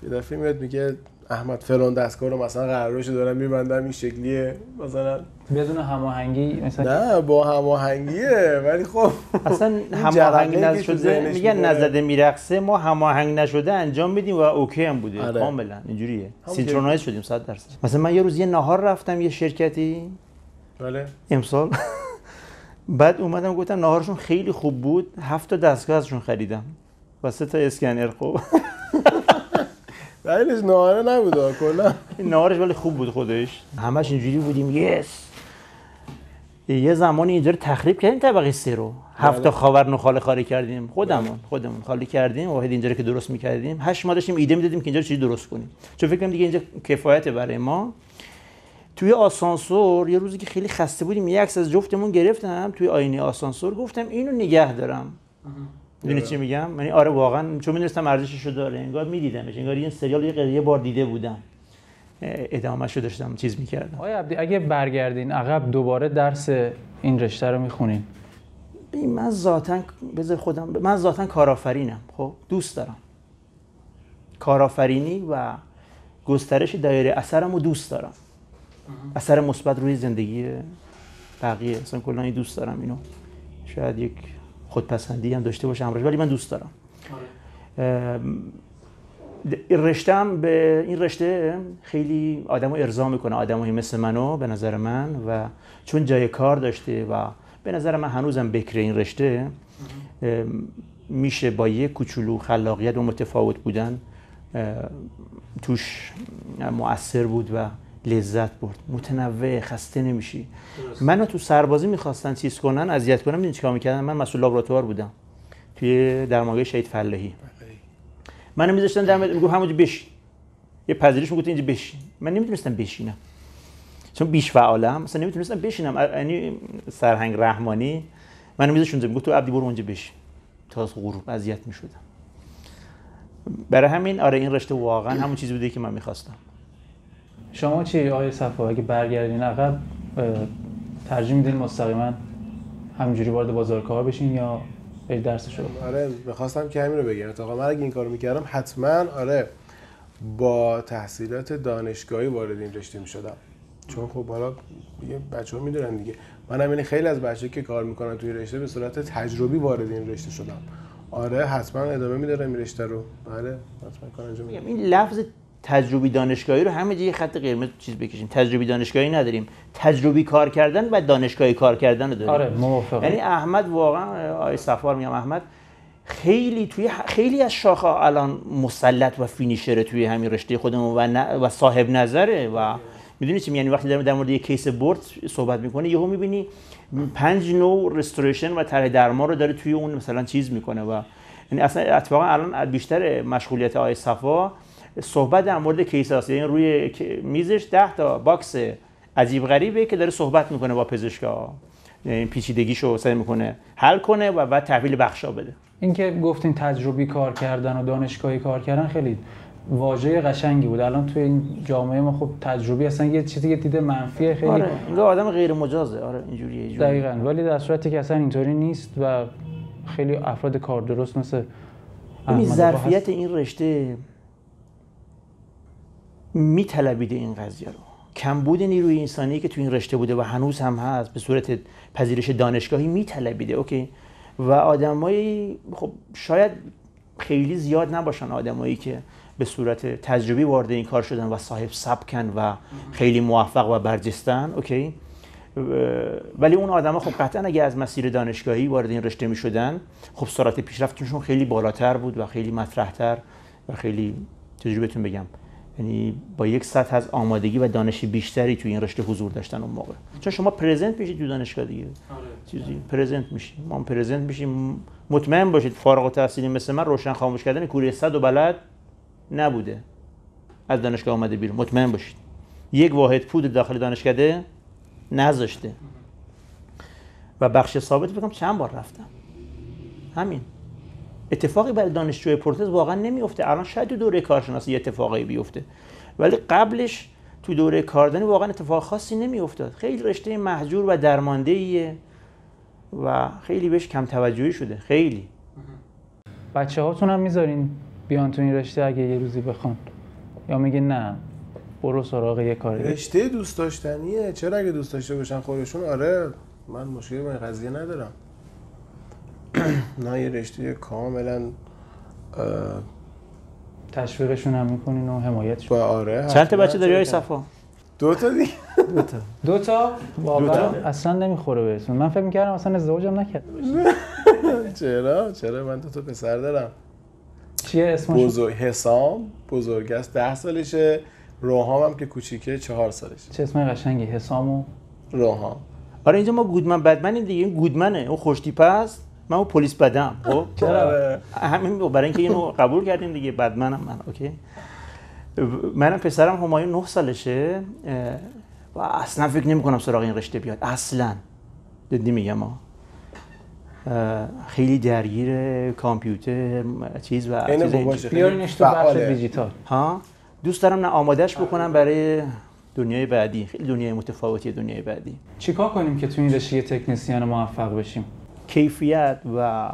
یه دفعه میاد میگه احمد فلان دستگاه رو مثلا قراردادش دارم میبندم این شکلیه، مثلا بدون هماهنگی مثلا. نه با هماهنگیه، ولی خب اصلا هماهنگ نشده میگن نزده میرقصه، ما هماهنگ نشده انجام میدیم و اوکی هم بوده. آره. کاملا اینجوریه، سینکرونایز شدیم 100%. مثلا من یه روز یه ناهار رفتم یه شرکتی، بله، امسال بعد اومدم گفتم ناهارشون خیلی خوب بود، 7 تا دستگاه ازشون خریدم و 3 تا اسکنر. خب دلیلش ناهاره نبود کلا. ناهارش ولی خوب بود خودش. همش اینجوری بودیم یس. یه زمانی اینجوری تخریب کردیم طبقه 3 رو. 7 تا خاور نخاله خالی کردیم. خودمون خالی کردیم. واحد اینجوری که درست می‌کردیم. 8 ماه داشتیم ایده می‌دادیم که اینجا چیزی درست کنیم. چون فکر کنم دیگه اینجا کفایت برای ما. توی آسانسور یه روزی که خیلی خسته بودیم یه عکس از جفتمون گرفتم توی آینه آسانسور، گفتم اینو نگه دارم. میدونی چی میگم؟ یعنی آره واقعا چون می‌دونستم ارزشش رو داره، انگار می‌دیدمش، انگار این سریال یه بار دیده بودم، ادامه‌شو داشتم چیز می‌کردم. آقای عبدی اگه برگردین عقب دوباره درس این رشته رو می‌خونین؟ من ذاتاً کارآفرینم. خب دوست دارم کارآفرینی و گسترش دایره اثرمو دوست دارم، اثر مثبت روی زندگی بقیه. اصلا کلا این دوست دارم اینو. شاید یک خودپسندی هم داشته باشم ولی من دوست دارم. این رشته خیلی آدمو ارضا میکنه، آدمایی مثل منو به نظر من، و چون جای کار داشته و به نظر من هنوزم بکر این رشته میشه با یک کوچولو خلاقیت و متفاوت بودن توش مؤثر بود و لذت برد. متنوع، خسته نمیشی. منو تو سربازی میخواستن چیز کنن، اذیت کنن. میدونی چیکار میکردن؟ من مسئول لابراتوار بودم توی درمانگاه شهید فلاحی. منو میذاشتن در میگم همونجا بشین. یه پذیرش میگفت اینجا بشین. من نمیتونستم بشینم چون بیش فعالم، مثلا نمیتونستم بشینم. یعنی سرهنگ رحمانی منو میذاشت اونجا، میگفت تو عبدی برو اونجا بشین تا غروب. اذیت میشدم. برای همین آره این رشته واقعا همون چیزی بوده که من میخواستم. شما چی آقای صفا اگه برگردین عقب ترجیح میدین مستقیما همینجوری وارد بازار کار بشین یا برید درسشو؟ آره میخواستم که همین رو بگم. تا من اگه این کارو میکردم حتما آره با تحصیلات دانشگاهی وارد این رشته میشدم. چون خب حالا بچه‌ها میدونن دیگه، من همین خیلی از بچه‌ها که کار میکنن توی رشته به صورت تجربی وارد این رشته شدم. آره حتما ادامه میدارم این رشته رو. بله حتما کار انجام میدم. این لفظ تجربی دانشگاهی رو همه جای خط قرمز چیز بکشیم. تجربی دانشگاهی نداریم، تجربی کار کردن و دانشگاهی کار کردن رو داریم. آره موافقم. یعنی احمد واقعا آقای صفار میگم احمد خیلی از شاخه الان مسلط و فینیشره توی همین رشته خودمون و صاحب نظره. و میدونی چی؟ یعنی وقتی در مورد یک کیس برد صحبت میکنه یهو میبینی 5 نوع رستوریشن و طرح درمان رو داره توی اون مثلا چیز میکنه. و یعنی اصلا اتفاقا الان بیشتر مشغولیت آقای صفا صحبت در مورد کیس هست. یعنی روی میزش 10 تا باکس عجیب غریبه که داره صحبت میکنه با پزشکا، یعنی پیچیدگیشو سعی میکنه حل کنه و بعد تحویل بخشا بده. این که گفتین تجربی کار کردن و دانشگاهی کار کردن خیلی واژه قشنگی بود. الان توی این جامعه ما خب تجربی اصلا یه چیزی که دیده منفیه خیلی. آره اینجا آدم غیر مجازه. آره اینجوریه. دقیقاً. ولی در صورتی که اصلا اینطوری نیست و خیلی افراد کار درست مثل این ظرفیت این رشته میطلبیده این قضیه رو. کمبود نیروی انسانی که تو این رشته بوده و هنوز هم هست به صورت پذیرش دانشگاهی میطلبیده. اوکی. و آدمایی خب شاید خیلی زیاد نباشن آدمایی که به صورت تجربی وارد این کار شدن و صاحب سبکن و خیلی موفق و برجستن. اوکی. ولی اون آدما خب قطعا اگه از مسیر دانشگاهی وارد این رشته میشدن خب سرعت پیشرفتشون خیلی بالاتر بود و خیلی مطرح‌تر و خیلی چجوری بهتون بگم، یعنی با یک سطح از آمادگی و دانش بیشتری توی این رشته حضور داشتن اون موقع. چون شما پرزنت میشید تو دانشگاه دیگه. چیزی پرزنت میشیم. ما پرزنت میشیم. مطمئن باشید فارغ التحصیلی مثل من روشن خاموش کردن کوری 100 و بلد نبوده. از دانشگاه اومده بیرون. مطمئن باشید. یک واحد پودر داخل دانشکده نذاشته. و بخش ثابت بگم چند بار رفتم. همین. اتفاقی برای دانشجوی پروتز واقعا نمیفته. الان شاید تو دوره کارشناسی یه اتفاقی بیفته. ولی قبلش تو دوره کاردانی واقعا اتفاق خاصی نمیافتاد. خیلی رشته مهجور و درمانده‌ایه و خیلی بهش کم توجهی شده. خیلی. بچه‌هاتون هم میذارین بیان تو این رشته اگه یه روزی بخوان، یا میگین نه برو سراغ یه کاری؟ رشته دوست داشتنیه. چرا اگه دوست داشته باشن خودشون آره من مشکلی با این قضیه ندارم. نه یه رشته کاملا تشویقشون هم میکنین و حمایتشون. با آره. چند تا بچه داری های صفا؟ 2 تا دیگه. 2 تا واقعا اصلا نمیخوره بهتون. من فکر می‌کردم اصلا ازدواجم نکردم. چرا من 2 تا پسر دارم. چیه اسمش؟ بزرگ حسام بزرگ است 10 سالشه، روحام هم که کوچیکه 4 سالشه. چه اسم قشنگی، حسام و روحام. آره اینجا ما گودمن بدمنیم دیگه. این گودمنه، اون خوش تیپ است، من اون پلیس بدم. خب چرا؟ همین برای اینکه اینو قبول کردیم دیگه. بدمنم من. اوکی. منم پسرم همایون 9 سالشه و اصلا فکر نمی‌کنم سراغ این رشته بیاد اصلا. جدی میگم خیلی درگیر کامپیوتر چیز و چیز بیارینش تو بخش دیجیتال. ها دوست دارم نه آمادهش بکنم برای دنیای بعدی. خیلی دنیای متفاوتی دنیای بعدی. چیکار کنیم که تو این رشته تکنسین موفق بشیم؟ کیفیت و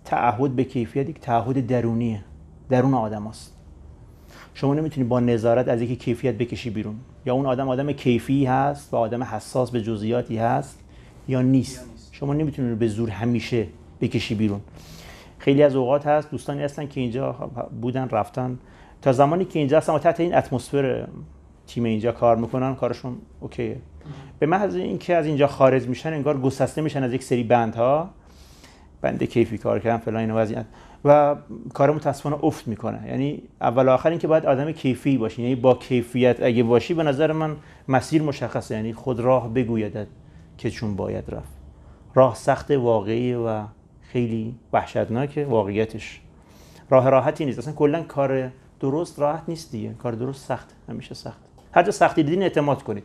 تعهد به کیفیت یک تعهد درونیه، درون آدم است. شما نمیتونی با نظارت از یکی کیفیت بکشی بیرون. یا اون آدم کیفی هست و آدم حساس به جزئیاتی هست یا نیست. شما نمیتونی رو به زور همیشه بکشی بیرون. خیلی از اوقات هست دوستانی هستن که اینجا بودن رفتن، تا زمانی که اینجا هستن و تحت این اتمسفر تیم اینجا کار میکنن کارشون اوکیه. به محض اینکه از اینجا خارج میشن انگار گسسته میشن از یک سری بندها، بند کیفی کار کردن فلان این وضعیت و کار متاسفانه افت میکنه. یعنی اول و آخر این که باید آدم کیفی باشی، یعنی با کیفیت اگه باشی به نظر من مسیر مشخصه. یعنی خود راه بگویدت که چون باید رفت. راه سخت، واقعی و خیلی وحشتناکه واقعیتش. راه راحتی نیست. اصلا کلا کار درست راحت نیست دیگه. کار درست سخت، همیشه سخت. هر جا سختی دیدین اعتماد کنید.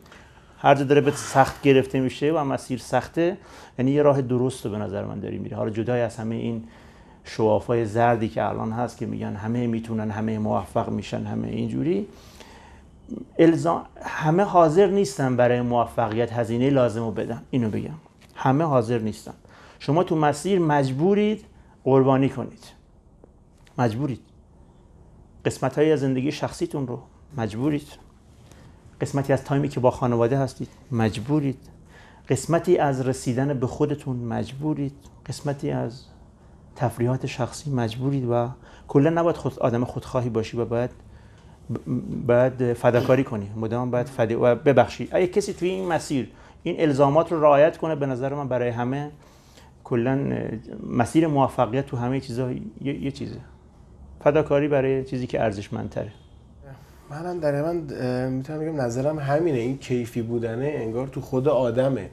هر جا داره به سخت گرفته میشه و مسیر سخته، یعنی یه راه درست رو به نظر من داری میره. حالا جدای از همه این شوافای زردی که الان هست که میگن همه میتونن، همه موفق میشن، همه اینجوری، همه حاضر نیستن برای موفقیت هزینه لازمو بدن. اینو بگم همه حاضر نیستن. شما تو مسیر مجبورید قربانی کنید. مجبورید. قسمت‌هایی از زندگی شخصیتون رو مجبورید. قسمتی از تایمی که با خانواده هستید مجبورید. قسمتی از رسیدن به خودتون مجبورید. قسمتی از تفریحات شخصی مجبورید و کلا نباید آدم خودخواهی باشی و باید فداکاری کنی. مدام باید و ببخشید. اگه کسی توی این مسیر این الزامات رو رعایت کنه به نظر من برای همه کلا مسیر موفقیت تو همه چیزا یه چیزه. فداکاری برای چیزی که ارزشمندتره. منم در من میتونم بگم نظرم همینه. این کیفی بودنه انگار تو خود آدمه.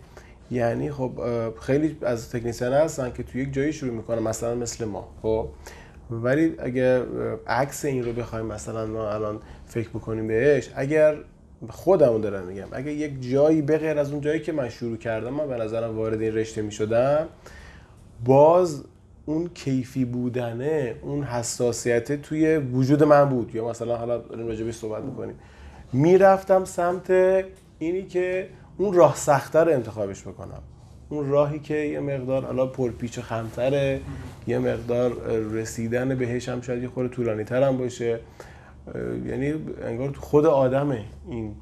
یعنی خب خیلی از تکنیسیان هستن که تو یک جایی شروع میکنن مثلا مثل ما، خب ولی اگه عکس این رو بخوایم مثلا ما الان فکر بکنیم بهش، اگر خودمون دارم میگم اگه یک جایی به غیر از اون جایی که من شروع کردم من به نظرم وارد این رشته میشدم، باز اون کیفی بودنه، اون حساسیت توی وجود من بود. یا مثلا حالا داریم راجع بهش صحبت میکنیم، میرفتم سمت اینی که اون راه سخت‌تر رو انتخابش بکنم، اون راهی که یه مقدار حالا پرپیچ و خم‌تره، یه مقدار رسیدن بهش هم شاید یه خورده طولانی‌تر هم باشه. یعنی انگار تو خود آدمه این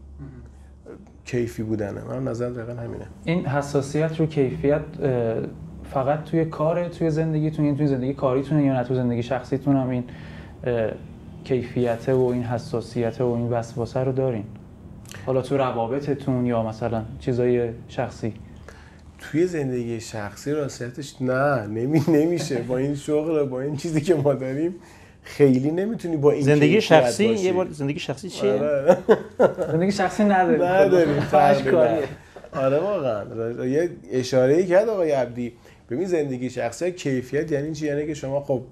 کیفی بودنه. من نظرم دقیقاً همینه. این حساسیت رو کیفیت فقط توی کار، توی زندگیتون، این توی زندگی کاریتونه یا نه تو زندگی شخصیتون هم این کیفیت و این حساسیت و این وسواسه رو دارین؟ حالا تو روابطتون یا مثلا چیزای شخصی؟ توی زندگی شخصی راستیتش نه، نمیشه. با این شغل، با این چیزی که ما داریم خیلی نمیتونی با این زندگی شخصی باشی. یه بار زندگی شخصی چیه؟ زندگی شخصی نداریم کاریه. آره واقعا یه اشاره‌ای کرد آقای عبدی. ببین زندگی شخصی کیفیت یعنی چی؟ یعنی که شما خب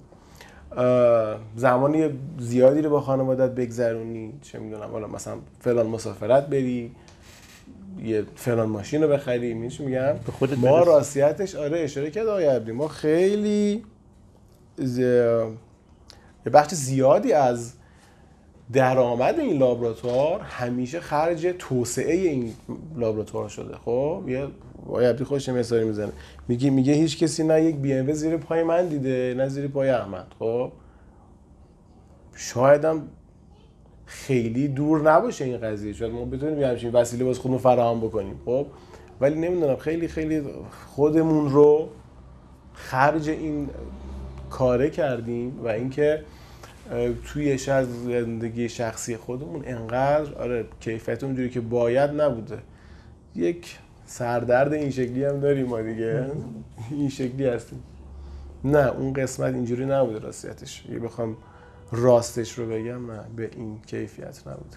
زمانی زیادی رو با خانوادت بگذرونی، چه میدونم حالا مثلا فلان مسافرت بری، یه فلان ماشین رو بخری. میگم ما راستیتش آره اشاره کرد آقای عبدی، ما خیلی یه بخش زیادی از درآمد این لابراتوار همیشه خرج توسعه این لابراتوار شده. خب یه آقای عبدی خودش مثالی میزنه، میگه هیچ کسی نه یک بی ام و زیر پای من دیده نه زیر پای احمد. خب شایدم خیلی دور نباشه این قضیه، شاید ما بتونیم یه همچین وسیله واسه خودمون فراهم بکنیم. خب ولی نمیدونم خیلی خودمون رو خرج این کاره کردیم و اینکه توی شاید زندگی شخصی خودمون انقدر آره کیفیت اونجوری که باید نبوده. یک سردرد این شکلی هم داریم ما دیگه، این شکلی هستیم. نه اون قسمت اینجوری نبوده راستیتش، اگه بخوام راستش رو بگم نه به این کیفیت نبوده.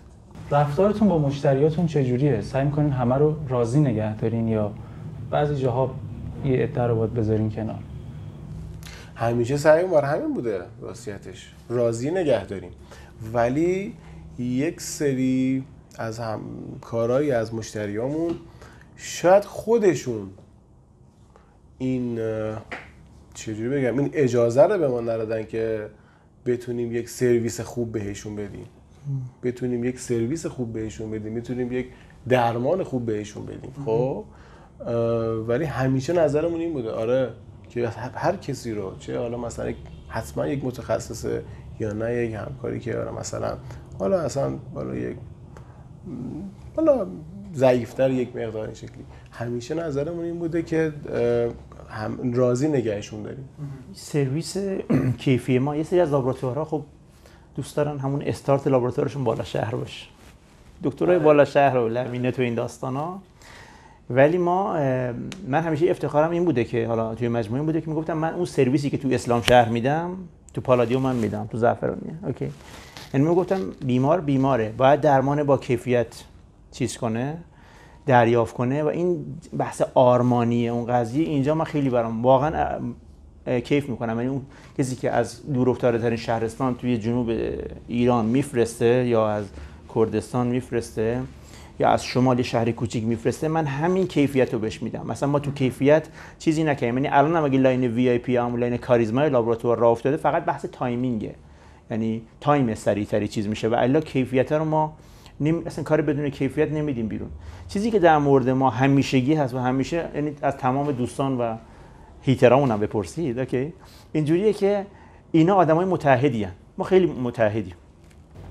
رفتارتون با مشتریاتون چجوریه؟ سعی می‌کنین همه رو راضی نگه دارین یا بعضی جاها یه عده رو باید بذارین کنار؟ همیشه سعیم بر همین بوده راستیتش، راضی نگه داریم. ولی یک سری از کارهایی از مشتریامون شاید خودشون این چجوری بگم این اجازه رو به ما ندادن که بتونیم یک سرویس خوب بهشون بدیم، بتونیم یک سرویس خوب بهشون بدیم، بتونیم یک درمان خوب بهشون بدیم. خب ولی همیشه نظرمون این بوده آره که هر کسی رو، چه حالا مثلا حتما یک متخصصه یا نه یک همکاری که آره مثلا حالا اصلا حالا ضعیفتر یک مقدار این شکلی، همیشه نظرمون این بوده که هم راضی نگهشون داریم. سرویس کیفی ما یه سری از لابراتوارها خب دوست دارن همون استارت لابراتوارشون بالا شهر باشه، دکترای بالا شهر و لمینه تو این داستانا. ولی من همیشه افتخارم این بوده که حالا توی مجموعه این بوده که میگفتم من اون سرویسی که تو اسلام شهر میدم تو پالادیوم من میدم، تو زعفرانیه. اوکی، یعنی میگفتم بیماره باید درمان با کیفیت چیز کنه، دریافت کنه و این بحث آرمانی اون قضیه اینجا من خیلی برام واقعا کیف میکنم. یعنی اون کسی که از دور افتاده ترین شهرستان توی جنوب ایران میفرسته یا از کردستان میفرسته یا از شمال شهر کوچیک میفرسته، من همین کیفیت رو بهش میدم. مثلا ما تو کیفیت چیزی نکنیم. یعنی الان هم اگه لاین وی آی پی هم لاین کاریزما لابراتوار راه افتاده فقط بحث تایمینگه، یعنی تایم سریعتری چیز میشه و الا کیفیت رو ما اصلا کاری بدون کیفیت نمیدیم بیرون. چیزی که در مورد ما همیشگی هست و همیشه، یعنی از تمام دوستان و هیترامون هم بپرسید، اوکی، اینجوریه که اینا آدمای متحدی هستن، ما خیلی متحدیم.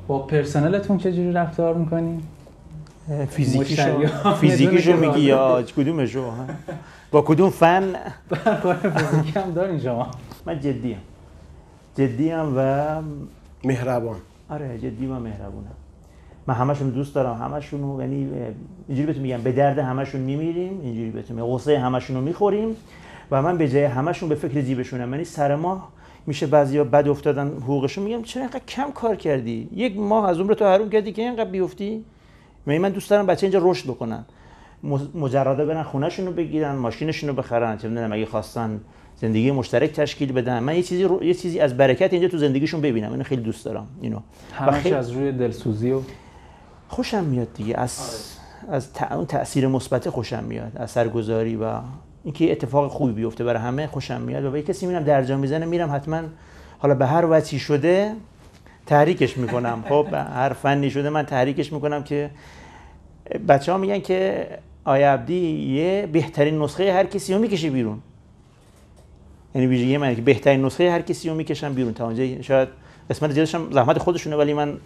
با پرسنلتون چجوری رفتار میکنین؟ فیزیکیشو میگی یا کدومشو؟ با کدوم فن؟ کار فیزیکی هم دارین شما؟ من جدیم و مهربان. آره جدی و مهربونم. من همشون دوست دارم، همشونو، یعنی اینجوری بهتون میگم به درد همشون میمیریم، اینجوری بهتون میگم قصه همشونو میخوریم و من به جای همشون به فکر جیبشونم. یعنی سر ماه میشه بعضیا بد افتادن حقوقشون، میگم چرا اینقدر کم کار کردی؟ یک ماه از عمرت حروم کردی که اینقدر بیفتی؟ من دوست دارم بچه اینجا رشد بکنن، مجردا برن خونه‌شون رو بگیرن، ماشینشون رو بخرن، چه می‌دونم اگه خواستن زندگی مشترک تشکیل بدن. من یه چیزی از برکت اینجا تو زندگیشون ببینم، اینو خیلی دوست دارم. اینو همش از روی دلسوزی و خوشم میاد دیگه، از اون تأثیر مثبت خوشم میاد، اثرگذاری و اینکه اتفاق خوبی بیفته برای همه خوشم میاد. و با کسی میرم درجا میزنه میرم حتما حالا به هر وجهی شده تحریکش میکنم. خب به هر فنی شده من تحریکش میکنم که بچه‌ها میگن که آیا عبدی یه بهترین نسخه هر کسی رو میکشه بیرون. یعنی ویژگی منه که بهترین نسخه هر کسی رو میکشم بیرون. تا اونجا شاید قسمت زیادش هم زحمت خودشونه ولی من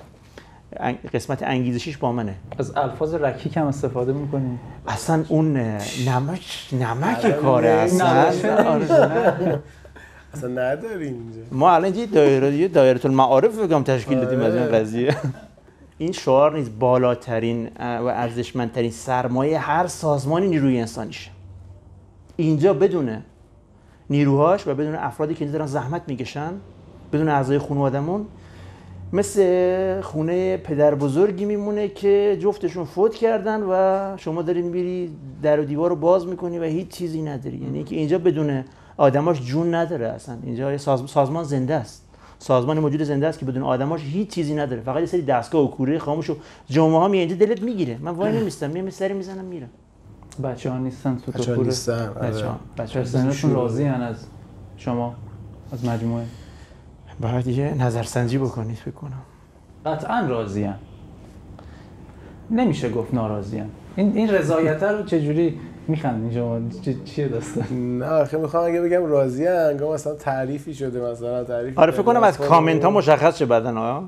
قسمت انگیزشیش با منه. از الفاظ رکیک هم استفاده میکنیم. اصلا اون نمک کاره اصلا. اصلا نداریم اینجا. ما الان یه دایره المعارف بگم تشکیل دادیم از این قضیه. این شعار نیست، بالاترین و ارزشمندترین سرمایه هر سازمانی نیروی انسانیشه. اینجا بدون نیروهاش و بدون افرادی که اینجا دارن زحمت میکشن، بدون اعضای خانواده‌مون، مثل خونه پدر بزرگی میمونه که جفتشون فوت کردن و شما دارین میری در و دیوار رو باز میکنی و هیچ چیزی نداری. یعنی که اینجا بدون آدماش جون نداره اصلا. اینجا یه سازمان زنده است، سازمان موجود زنده است که بدون آدماش هیچ چیزی نداره، فقط یه سری دستگاه و کوره خاموش و جمعه ها میاد دلت میگیره. من وای نمیستم، میام سری میزنم میرم. بچه‌ها نیستن تو بچه‌ها کوره. نیستن. بچه‌هاشون راضی ان از شما، از مجموعه. باید یه نظرسنجی بکنید فکر کنم. قطعا راضی ان. نمیشه گفت ناراضی ان. این رضایت رو چجوری میخندین شما؟ چیه داستان؟ نه آخه میخوام اگه بگم راضی ان انگار مثلا تعریفی شده، مثلا تعریفی. آره فکر کنم از کامنت ها مشخص شه بعدن. آره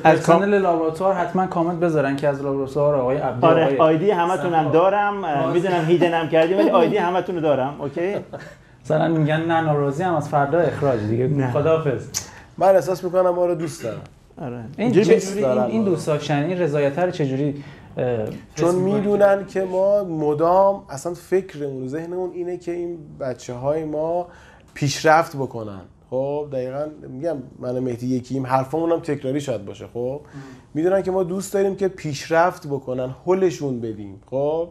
از کانال لابراتوار حتما کامنت بذارن که از لابراتوار آقای عبدی. آره آیدی همتونم دارم، میدونم هیدنم کردیم ولی آیدی همتونو دارم. اوکی. مثلا میگن نه ناراضی هم از فردا اخراج دیگه. خداحافظ. من احساس میکنم ما رو دوست دارن. آره این دوست داشتن، این رضایت رو چجوری چون میدونن که ما مدام اصلا فکرمون ذهنمون اینه که این بچه‌های ما پیشرفت بکنن. خب دقیقاً میگم من و مهدی یکیم، حرفمون هم تکراری شاید باشه. خب میدونن که ما دوست داریم که پیشرفت بکنن، هولشون بدیم. خب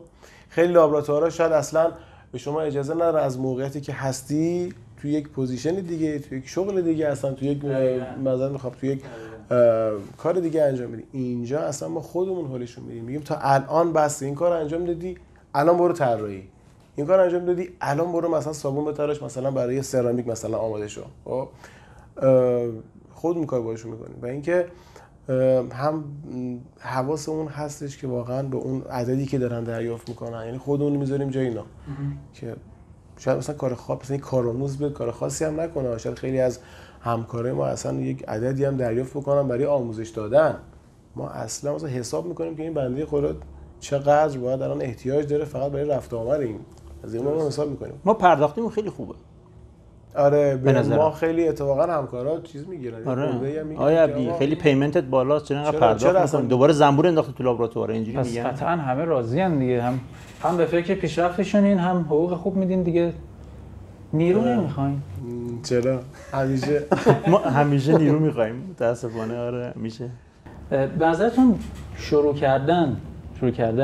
خیلی لابراتوارها شاید اصلا به شما اجازه نداره از موقعیتی که هستی توی یک پوزیشن دیگه، توی یک شغل دیگه، اصلا توی یک مثلا میخوام توی یک کار دیگه انجام بدی. اینجا اصلا ما خودمون هولشون میدیم، میگیم تا الان بس این کار انجام دادی، الان برو طراحی. این کار انجام دادی، الان برو مثلا صابون بتراش مثلا برای سرامیک مثلا آماده شو. خب خودمون کار باشون میکنیم و اینکه هم حواسمون هستش که واقعا به اون عددی که دارن دریافت میکنن، یعنی خودمون میذاریم جای اینا که شاید مثلا کار خاص، مثلا کارآموز به کار خاصی هم نکنه، شاید خیلی از همکارای ما اصلا یک عددی هم دریافت بکنن برای آموزش دادن. ما اصلا مثلا حساب میکنیم که این بنده خدا چقدر باید الان احتیاج داره فقط برای رفت آمد این. از این ما حساب میکنیم. ما پرداختیمون خیلی خوبه. آره ما خیلی اتفاقا همکارا چیز میگیرن. آره عبدی خیلی پیمنتت بالاست، چرا انقدر پرداخت میکنن؟ دوباره زنبور انداخته تو لابراتوار اینجوری میگن. پس قطعا همه راضی ان دیگه، هم به فکر پیشرفتشونین، هم حقوق خوب میدین دیگه. نیرو نمیخواین؟ چرا؟ همیشه ما همیشه نیرو میخوایم متاسفانه. آره میشه. به نظرتون شروع کردن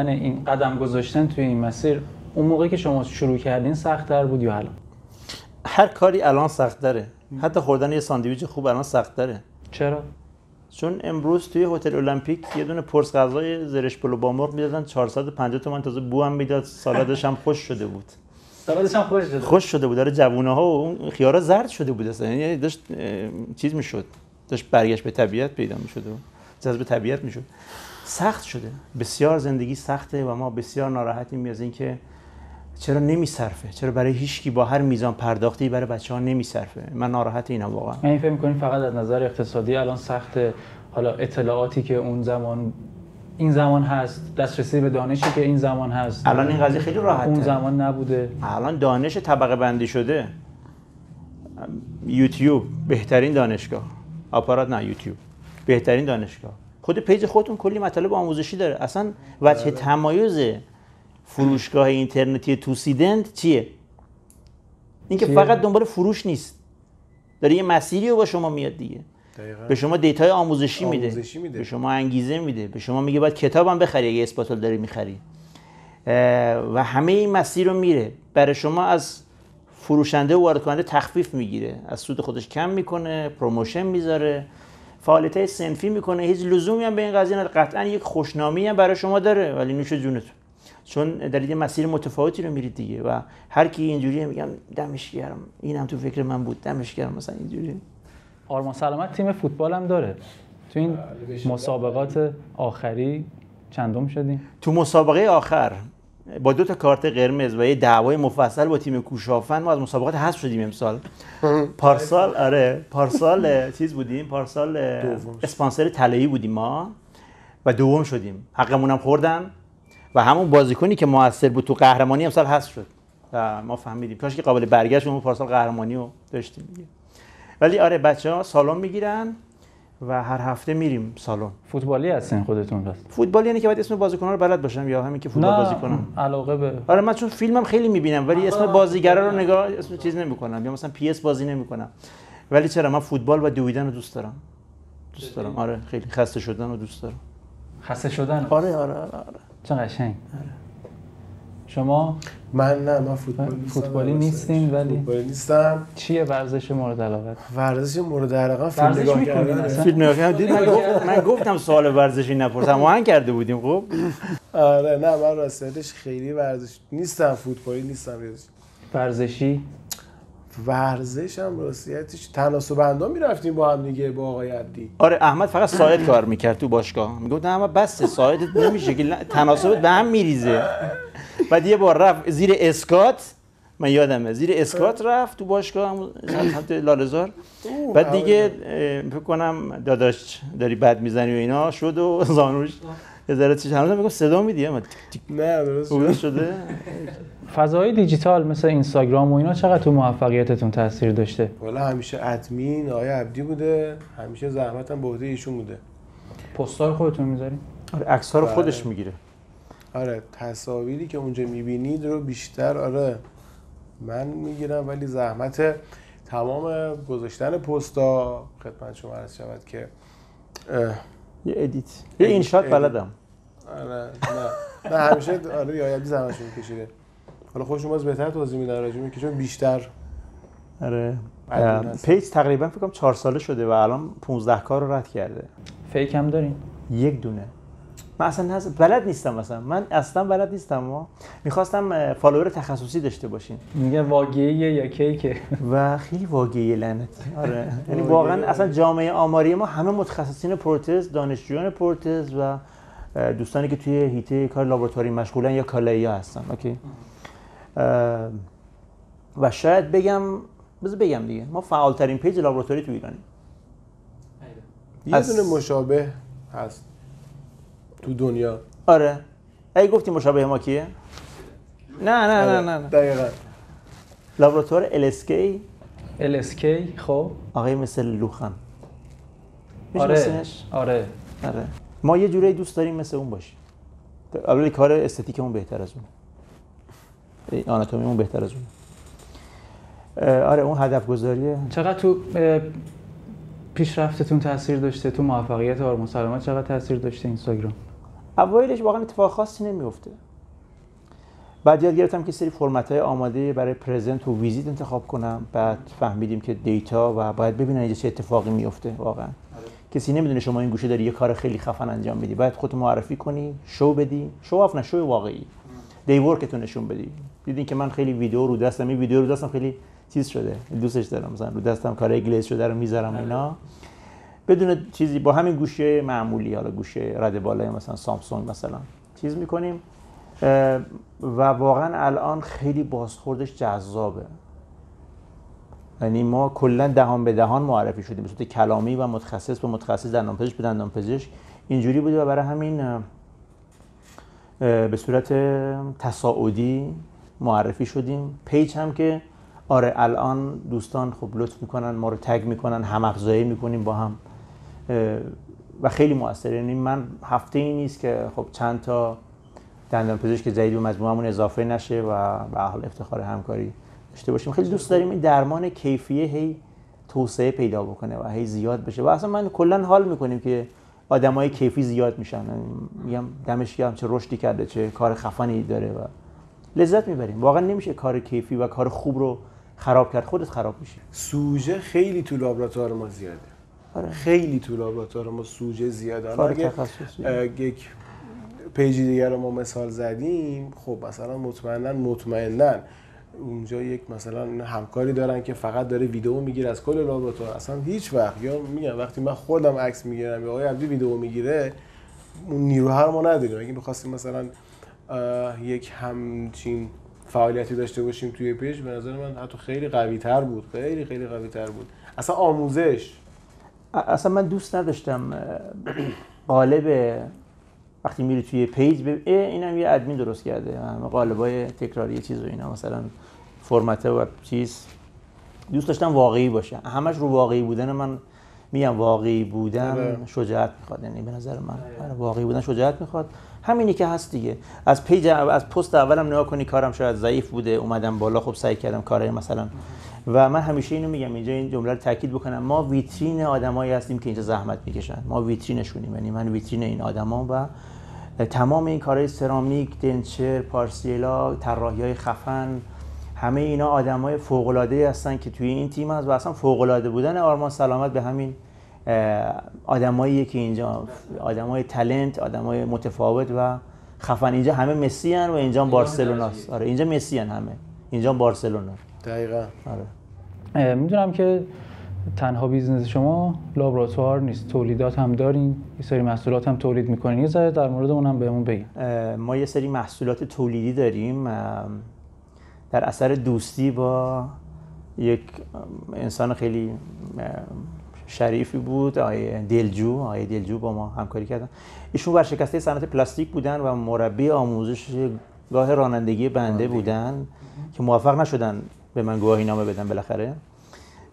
این قدم گذاشتن توی این مسیر اون موقعی که شما شروع کردین سخت‌تر بود یا الان؟ هر کاری الان سخت‌تره. حتی خوردن یه ساندویچ خوب الان سخت‌تره. چرا؟ چون امروز توی هتل المپیک یه دونه پرس غذای زرش پلو با مرغ میدادن 450 تومن، تازه بو هم میداد، سالادش هم خوش شده بود. خوش شده بود. داره جوونه‌ها و اون خیارا زرد شده بود اصلا، یعنی داشت چیز میشد، داشت برگشت به طبیعت پیدا میشد و جذب طبیعت میشد. سخت شده، بسیار زندگی سخته و ما بسیار ناراحتیم از اینکه چرا نمیصرفه، چرا برای هیچکی با هر میزان پرداختی برای بچه‌ها نمیصرفه. من ناراحت اینم واقعا. من فکر می‌کنم فقط از نظر اقتصادی الان سخته، حالا اطلاعاتی که این زمان هست، دسترسی به دانشی که این زمان هست، الان این قضیه خیلی راحته، اون زمان نبوده. الان دانش طبقه بندی شده. یوتیوب بهترین دانشگاه، آپارات نه یوتیوب بهترین دانشگاه. خود پیج خودتون کلی مطالب آموزشی داره. اصلا وجه تمایز فروشگاه اینترنتی توسیدنت چیه؟ اینکه فقط دنبال فروش نیست، داره یه مسیری رو با شما میاد دیگه. دقیقاً. به شما دیتای آموزشی میده، به شما انگیزه میده، به شما میگه باید کتابم بخری اگه اسپاتول داری میخری و همه این مسیر رو میره برای شما. از فروشنده و وارد کننده تخفیف میگیره، از سود خودش کم میکنه، پروموشن میذاره، فعالیت‌های صنفی میکنه. هیچ لزومی هم به این قضیه نداره. قطعاً یک خوشنامی هم برای شما داره، ولی نوش جونتون، چون در یه مسیر متفاوتی رو میرید دیگه. و هر کی اینجوریه میگم دمش گرم، اینم تو فکر من بود، دمش گرم مثلا اینجوری. آرمان سلامت تیم فوتبال هم داره. تو این مسابقات آخری چندم شدیم؟ تو مسابقه آخر با 2 تا کارت قرمز و یه دعوای مفصل با تیم کوشافن ما از مسابقات حذف شدیم امسال. پارسال چیز بودیم، پارسال اسپانسر طلایی بودیم ما و دوم شدیم. حقمون هم خوردن و همون بازیکنی که موثر بود تو قهرمانی امسال حذف شد و ما فهمیدیم کاش که قابل برگشت اون پارسال قهرمانی رو داشتیم دیگه. ولی آره بچه‌ها سالن میگیرن و هر هفته میریم سالن. فوتبالی هستین خودتون بس؟ فوتبالی یعنی که باید اسم بازیکن‌ها رو بلد باشم یا همین که فوتبال بازی کنم؟ علاقه به آره من چون فیلمم خیلی میبینم ولی اسم بازیگرا رو نگاه اسم چیز نمی‌کنم، یا مثلا پی اس بازی نمی‌کنم. ولی چرا من فوتبال و دویدن رو دوست دارم. آره خیلی خسته شدن رو دوست دارم. خسته شدن؟ آره. چه قشنگ. شما؟ من فوتبالی نیستین ولی فوتبالی نیستم. چیه ورزش مورد علاقه؟ ورزش مورد علاقه فیلم نگاه کردن. فیلم نگاه کردن. من گفتم سوال ورزشی نپرسم، آهنگ کرده بودیم. خب آره نه من راستش خیلی ورزش نیستم، فوتبالی نیستم. ورزشم راستیتش تناسب اندام میرفتیم با هم دیگه با آقای عبدی. آره احمد فقط ساعد کار میکرد تو باشگاه، میگفت نه احمد بس ساعدت نمیشه که تناسبت به هم میریزه. بعد یه بار رفت زیر اسکات، من یادمه زیر اسکات رفت تو باشگاه سمت لاله‌زار. بعد دیگه فکر کنم داداش داری بد میزنی و اینا شد و زانوش یه ذره چیز هنوز میگم صدا میدی احمد؟ نه درست شده. فضای دیجیتال مثل اینستاگرام و اینا چقدر تو موفقیتتون تاثیر داشته؟ والا همیشه ادمین آقای عبدی بوده، همیشه زحمتم به عهده ایشون بوده. پست‌ها رو خودتون می‌ذارین؟ آره عکس‌ها رو خودش میگیره. آره تصاویری که اونجا می‌بینید رو بیشتر آره من میگیرم، ولی زحمت تمام گذاشتن پست‌ها خدمت شما عرض شود که یه ادیت یه اینشات بلدم. آره نه همیشه آره یا عبدی زحمتشون می‌کشیده. حالا خودشون باز بهتر توضیح میدن راجع به که چون بیشتر آره پیج تقریبا فکر کنم 4 ساله شده و الان 15 کار رو رد کرده. فیک هم دارین؟ یک دونه. من اصلا بلد نیستم، من اصلا بلد نیستم. ما می‌خواستم فالوور تخصصی داشته باشیم. میگه واقعیه یا کیکه؟ و خیلی واقعیه لعنت. آره یعنی واقعا اصلا جامعه آماری ما همه متخصصین پروتز، دانشجویان پروتز و دوستانی که توی حیطه کار لابراتواری مشغولن یا کالایی‌ها هستن. اوکی. و شاید بگم دیگه ما فعالترین پیج لابراتوری تو ایرانیم. یه دونه مشابه هست تو دنیا. آره اگه گفتی مشابه ما کیه؟ نه دقیقاً لابراتوار LSK. خب آقای مثل لوخان. آره ما یه جوری دوست داریم مثل اون باشیم. البته کار استتیکمون بهتر از اون، آناتومیمون بهتر از اون. آره اون هدف گذاریه. چقدر تو پیشرفتتون تاثیر داشته؟ تو موفقیت آرمان سلامت چقدر تاثیر داشته اینستاگرام؟ اوایلش واقعا اتفاق خاصی نمیفته. بعد یاد گرفتم که سری فرمت‌های آماده برای پرزنت و ویزیت انتخاب کنم. بعد فهمیدیم که دیتا و باید ببینن اینجا چه اتفاقی میفته. واقعا کسی نمیدونه شما این گوشه داری یه کار خیلی خفن انجام میدی، باید خودت معرفی کنی، شو بدی، شو واقعی، دی ورکتو نشون بدی. دیدین که من خیلی ویدیو رو دستم، این ویدیو رو دستم خیلی چیز شده، دوستش دارم، مثلا رو دستم کارای گلیز شده رو میذارم اینا بدون چیزی، با همین گوشه معمولی، حالا گوشه رد بالای مثلا سامسونگ مثلا چیز میکنیم و واقعا الان خیلی بازخوردش جذابه. یعنی ما کلا دهان به دهان معرفی شدیم به صورت کلامی و متخصص به متخصص، دندانپزشک به دندانپزشک، اینجوری بوده و برای همین به صورت تصاعدی معرفی شدیم. پیج هم که آره الان دوستان خب لطف میکنن ما رو تگ میکنن، هم افزایی میکنیم با هم و خیلی موثره. یعنی من هفته ای نیست که خب چند تا دندانپزشک جدید به مجموعمون اضافه نشه و به حال افتخار همکاری داشته باشیم. خیلی دوست داریم این درمان کیفیه هی توسعه پیدا بکنه و هی زیاد بشه و اصلا من کلا حال میکنیم که آدمای کیفی زیاد میشن. میگم دمش گرم چه رشدی کرده، چه کار خفنی داره و لذت میبریم. واقعا نمیشه کار کیفی و کار خوب رو خراب کرد، خودت خراب میشی. سوژه خیلی تو لابراتوار ما زیاده. آره. خیلی تو لابراتوار ما سوژه زیاده. کار تخصصی. یک پیج دیگه رو ما مثال زدیم، خب مثلا مطمئناً اونجا یک مثلا همکاری دارن که فقط داره ویدیو میگیره از کل لابراتوار، اصلا هیچ وقت، یا میگم وقتی من خودم عکس میگیرم یا آقای عبدی ویدیو میگیره، اون نیروها رو ما نداریم. اگه می‌خواستیم مثلا یک همچین فعالیتی داشته باشیم توی پیج، به نظر من حتی خیلی قوی‌تر بود، خیلی قوی‌تر بود. اصلا آموزش، اصلا من دوست نداشتم قالب وقتی میری توی پیج اینم یه ادمین درست کرده، همه قالبای تکراری چیز و اینا، مثلا فرمت و چیز دوست داشتم واقعی باشه. همش رو واقعی بودن من میگم واقعی بودن شجاعت میخواد. یعنی به نظر من واقعی بودن شجاعت میخواد. همینی که هست دیگه. از پیج از پست اولم نگاه کنی کارم شاید ضعیف بوده، اومدم بالا، خب سعی کردم کارهای مثلا، و من همیشه اینو میگم اینجا این جمله رو تاکید بکنم، ما ویترین آدمایی هستیم که اینجا زحمت میکشن، ما ویترینشونیم. یعنی من ویترین این آدما و تمام این کارهای سرامیک، دنچر، پارسیلا، طراحی‌های خفن، همه اینا آدمای فوق‌العاده‌ای هستن که توی این تیم هست و اصلا فوق‌العاده بودن آرمان سلامت به همین آدماییه که اینجا آدمای تالنت، آدمای متفاوت و خفن. اینجا همه مسی ان و اینجا بارسلوناست. آره اینجا مسی ان همه، اینجا بارسلونا. دقیقاً. آره. میدونم که تنها بیزنس شما لابراتوار نیست، تولیدات هم دارین، یه سری محصولات هم تولید میکنین. یه ذره در مورد اونم بهمون بگین. ما یه سری محصولات تولیدی داریم در اثر دوستی با یک انسان خیلی شریفی بود، آقای دلجو با ما همکاری کردن. ایشون ورشکسته صنعت پلاستیک بودن و مربی آموزش گاه رانندگی بنده بودن که موفق نشدن به من گواهینامه بدن بالاخره.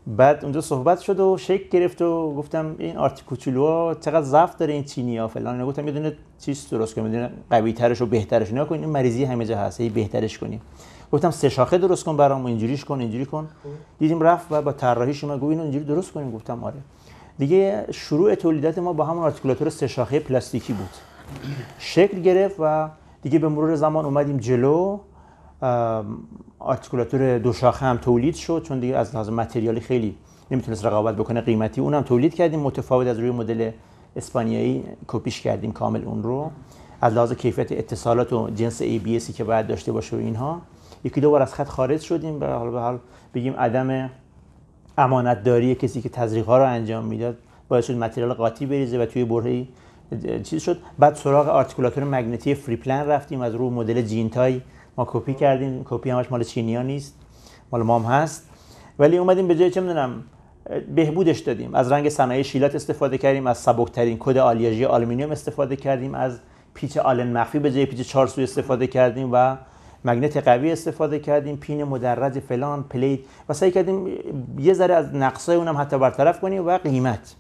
بعد اونجا صحبت شد و شک گرفت و گفتم این آرتیکوچولوها چقدر ضعف داره این چینی‌ها فلان. گفتم یه دونه چیز درست کنیم، یه دونه قوی‌ترش و بهترش نگاه کن، این مریضی همه جا هست، هی بهترش کنیم. گفتم 3 شاخه درست کن برام، اینجوریش کن اینجوری کن. دیدیم رفت و با طراحیش ما گفت اینو اینجوری درست کنیم. گفتم آره. دیگه شروع تولیدات ما با همون آرتیکولاتور 3 شاخه پلاستیکی بود. شکل گرفت و دیگه به مرور زمان اومدیم جلو. آرتیکولاتور 2 شاخه هم تولید شد، چون دیگه از لحاظ متریالی خیلی نمیتونست رقابت بکنه قیمتی. اونم تولید کردیم، متفاوت از روی مدل اسپانیایی کپیش کردیم کامل اون رو. از لحاظ کیفیت اتصالات و جنس ABS که باید داشته باشه و اینها، یکی دو بار از خط خارج شدیم. به حال بگیم عدم امانتداری کسی که تزریق‌ها رو انجام میداد باعث شد متریال قاطی بریزه و توی برهه‌ای چیز شد. بعد سراغ آرتیکولاتور مگنتی فری پلن رفتیم، از رو مدل جینتای ما کپی کردیم. کپی همش مال چینی‌ها نیست، مال ما هم هست، ولی اومدیم به جای چه می‌دونم بهبودش دادیم. از رنگ صنایع شیلات استفاده کردیم، از سبکترین کد آلیاژی آلومینیوم استفاده کردیم، از پیچ آلن مخفی به جای پیچ 4 سوی استفاده کردیم و مگنت قوی استفاده کردیم، پین مدرج فلان پلیت و سعی کردیم یه ذره از نقصای اونم حتی برطرف کنیم و قیمت.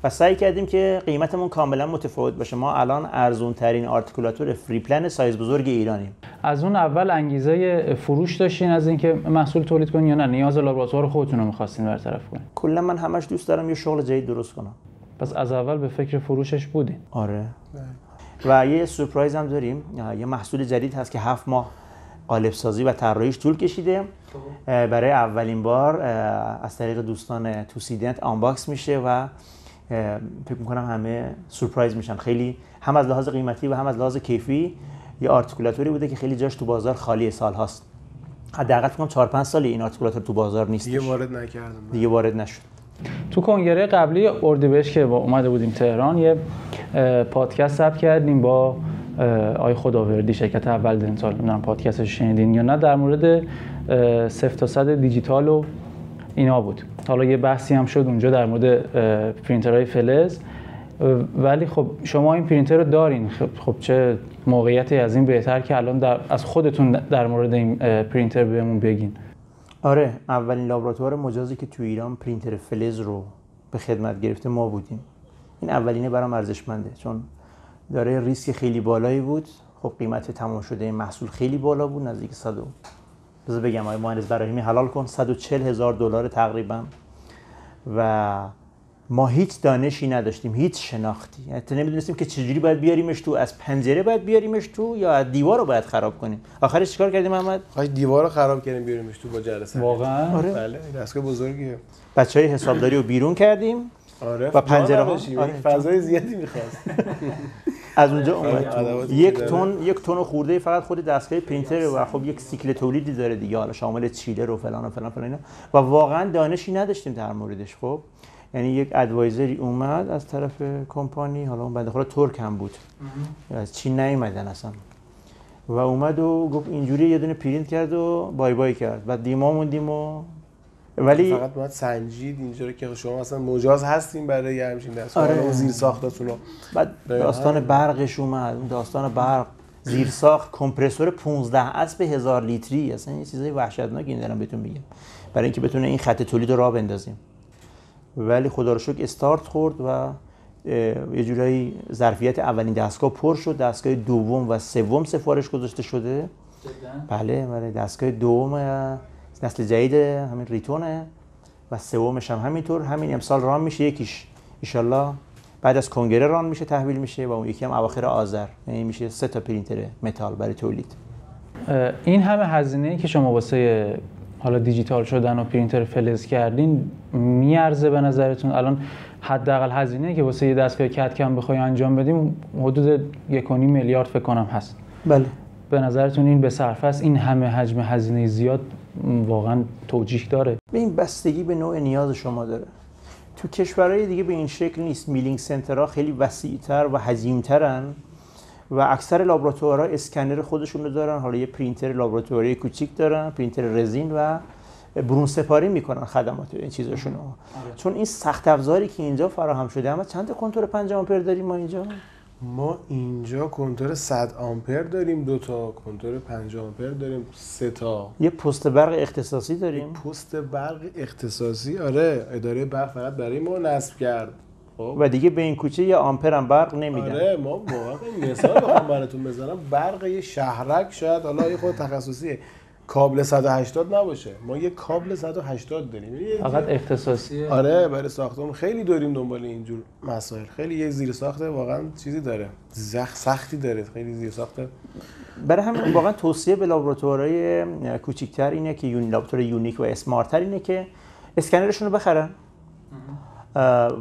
و سعی کردیم که قیمتمون کاملا متفاوت باشه. ما الان ارزون ترین آرتیکولاتور فری پلن سایز بزرگ ایرانیم. از اون اول انگیزه فروش داشتین از اینکه محصول تولید کنین یا نه نیاز لابراتوار خودتون رو می‌خواستین برطرف کنین؟ کلا من همش دوست دارم یه شغل جدید درست کنم. پس از اول به فکر فروشش بودین؟ آره. و یه سورپرایز هم داریم. یه محصول جدید هست که 7 ماه قالب سازی و طراحیش طول کشیده. برای اولین بار از طریق دوستان توسیدنت آنباکس میشه و فکر میکنم همه سورپرایز میشن. خیلی هم از لحاظ قیمتی و هم از لحاظ کیفی یه آرتیکولاتوری بوده که خیلی جاش تو بازار خالی سال هاست. حداقل فکر کنم 4-5 سال این آرتیکولاتور تو بازار نیست. دیگه وارد نشد. تو کنگره قبلی اردیبهشت که اومده بودیم تهران یه پادکست ثبت کردیم با آقای خداوردی، شرکت اول دنتال. نمیدونم پادکستش شنیدین یا نه، در مورد 0 تا 100 دیجیتال و اینا بود. حالا یه بحثی هم شد اونجا در مورد پرینترهای فلز، ولی خب شما این پرینتر رو دارین. خب چه موقعیتی از این بهتر که الان از خودتون در مورد این پرینتر بهمون بگین. آره، اولین لابراتوار مجازی که تو ایران پرینتر فلز رو به خدمت گرفته ما بودیم. این اولینه برام ارزشمنده چون داره ریسک خیلی بالایی بود. خب قیمت تمام شده این محصول خیلی بالا بود، نزدیک 100 بذار بگم آقای مهندس براهیمی حلال کن $140,000 تقریبا. و ما هیچ دانشی نداشتیم، هیچ شناختی. حتی نمیدونستیم که چجوری باید بیاریمش تو، از پنجره باید بیاریمش تو یا از دیوار رو باید خراب کنیم. آخرش چیکار کردیم محمد؟ دیوار رو خراب کردیم بیاریمش تو با جلسه. واقعا؟ آره. بله، دستگاه بزرگیه. بچهای حسابداری رو بیرون کردیم. آره. و پنجره ها فضای زیادی می‌خواست. از اونجا اومد یک تن خورده فقط خود دستگاه پرینتر و خب یک سیکل تولیدی داره دیگه، حالا شامل چیلر و فلان و فلان فلان اینا. و واقعا دانشی نداشتیم در موردش. خب یعنی یک ادوایزری اومد از طرف کمپانی، حالا اون بنده خدا ترک هم بود، از چین نیومدن اصلا، و اومد و گفت اینجوری یه دونه پرینت کرد و بای بای کرد. بعد دیما موندیم و ولی فقط باید سنجید اینجوری که شما اصلا مجاز هستین برای همین دستگاه. آره. زیر ساختتون رو. بعد داستان برقش اومد، داستان برق، زیر ساخت، کمپرسور 15 اسب 1000 لیتری، اصلا این چیزای وحشتناکی این دارم بهتون میگم برای اینکه بتونه این خط تولید رو راه بندازیم. ولی خدا رو شکر استارت خورد و یه جورایی ظرفیت اولین دستگاه پر شد. دستگاه دوم و سوم سفارش گذاشته شده. بله دستگاه دوم نسل جدید همین ریتونه و سومش هم همینطور. همین امسال ران میشه، یکیش ان الله بعد از کنگره ران میشه، تحویل میشه، و اون یکی هم اواخر آذر. یعنی میشه 3 تا پرینتر متال برای تولید. این همه هزینه‌ای که شما واسه حالا دیجیتال شدن و پرینتر فلز کردین میارزه به نظرتون؟ الان حداقل هزینه‌ای که واسه یه دستگاه کدکم بخوای انجام بدیم حدود 1.5 میلیارد فکر کنم هست. بله. به نظرتون این به صرفه است؟ این همه حجم هزینه زیاد واقعا توجیه داره؟ به این بستگی به نوع نیاز شما داره. تو کشورهای دیگه به این شکل نیست. میلینگ سنترها خیلی وسیع‌تر و حجیم‌ترن و اکثر لابراتوارها اسکنر خودشون رو دارن. حالا یه پرینتر لابراتواری کوچیک دارن، پرینتر رزین، و برون سپاری میکنن خدمات این چیزاشون رو. چون این سخت افزاری که اینجا فراهم شده، اما چند تا کنتور 5 آمپر داریم ما اینجا؟ ما اینجا کنتور 100 آمپر داریم، 2 تا کنتور 5 آمپر داریم، 3 تا یه پست برق اختصاصی داریم. پست برق اختصاصی، آره اداره برق فقط برای ما نصب کرد. خب و دیگه به این کوچه یه آمپر هم برق نمیدن. آره ما واقعا مثال بخوام براتون بزنم، برق یه شهرک شاید حالا یه خود تخصصیه کابل 180 نباشه، ما یه کابل 180 داریم فقط اختصاصیه. آره برای ساختمون خیلی داریم دنبال اینجور مسائل. خیلی یه زیر ساخت واقعا چیزی داره، سختی داره، خیلی زیر ساخته. برای همین واقعا توصیه به لابراتوارهای کوچیک‌تر اینه که لابراتوار یونیک و اسمارت‌تر اینه که اسکنرشون رو بخرن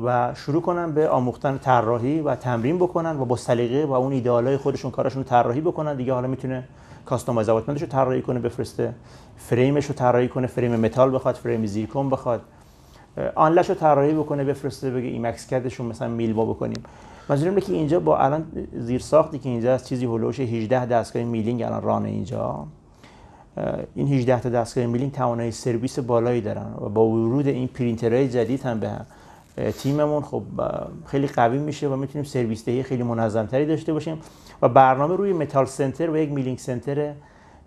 و شروع کنن به آموختن طراحی و تمرین بکنن و با سلیقه و اون ایدئالای خودشون کارشون رو طراحی بکنن. دیگه حالا میتونه کاستومایز اوتمنتش رو طراحی کنه بفرسته، فریمش رو طراحی کنه، فریم متال بخواد، فریم زیرکون بخواد، آنلش رو طراحی بکنه بفرسته بگه ایمکس کدشون مثلا میلوا بکنیم. منظورم اینه که اینجا با الان زیر ساختی که اینجا از چیزی هولوش 18 دستگاه میلینگ الان رانه اینجا، این 18 تا دستگاه میلینگ توانایی سرویس بالایی دارن و با ورود این پرینترهای جدید هم به تیممون خب خیلی قوی میشه و میتونیم سرویس دهی خیلی منظم‌تری داشته باشیم و برنامه روی متال سنتر و یک میلینگ سنتر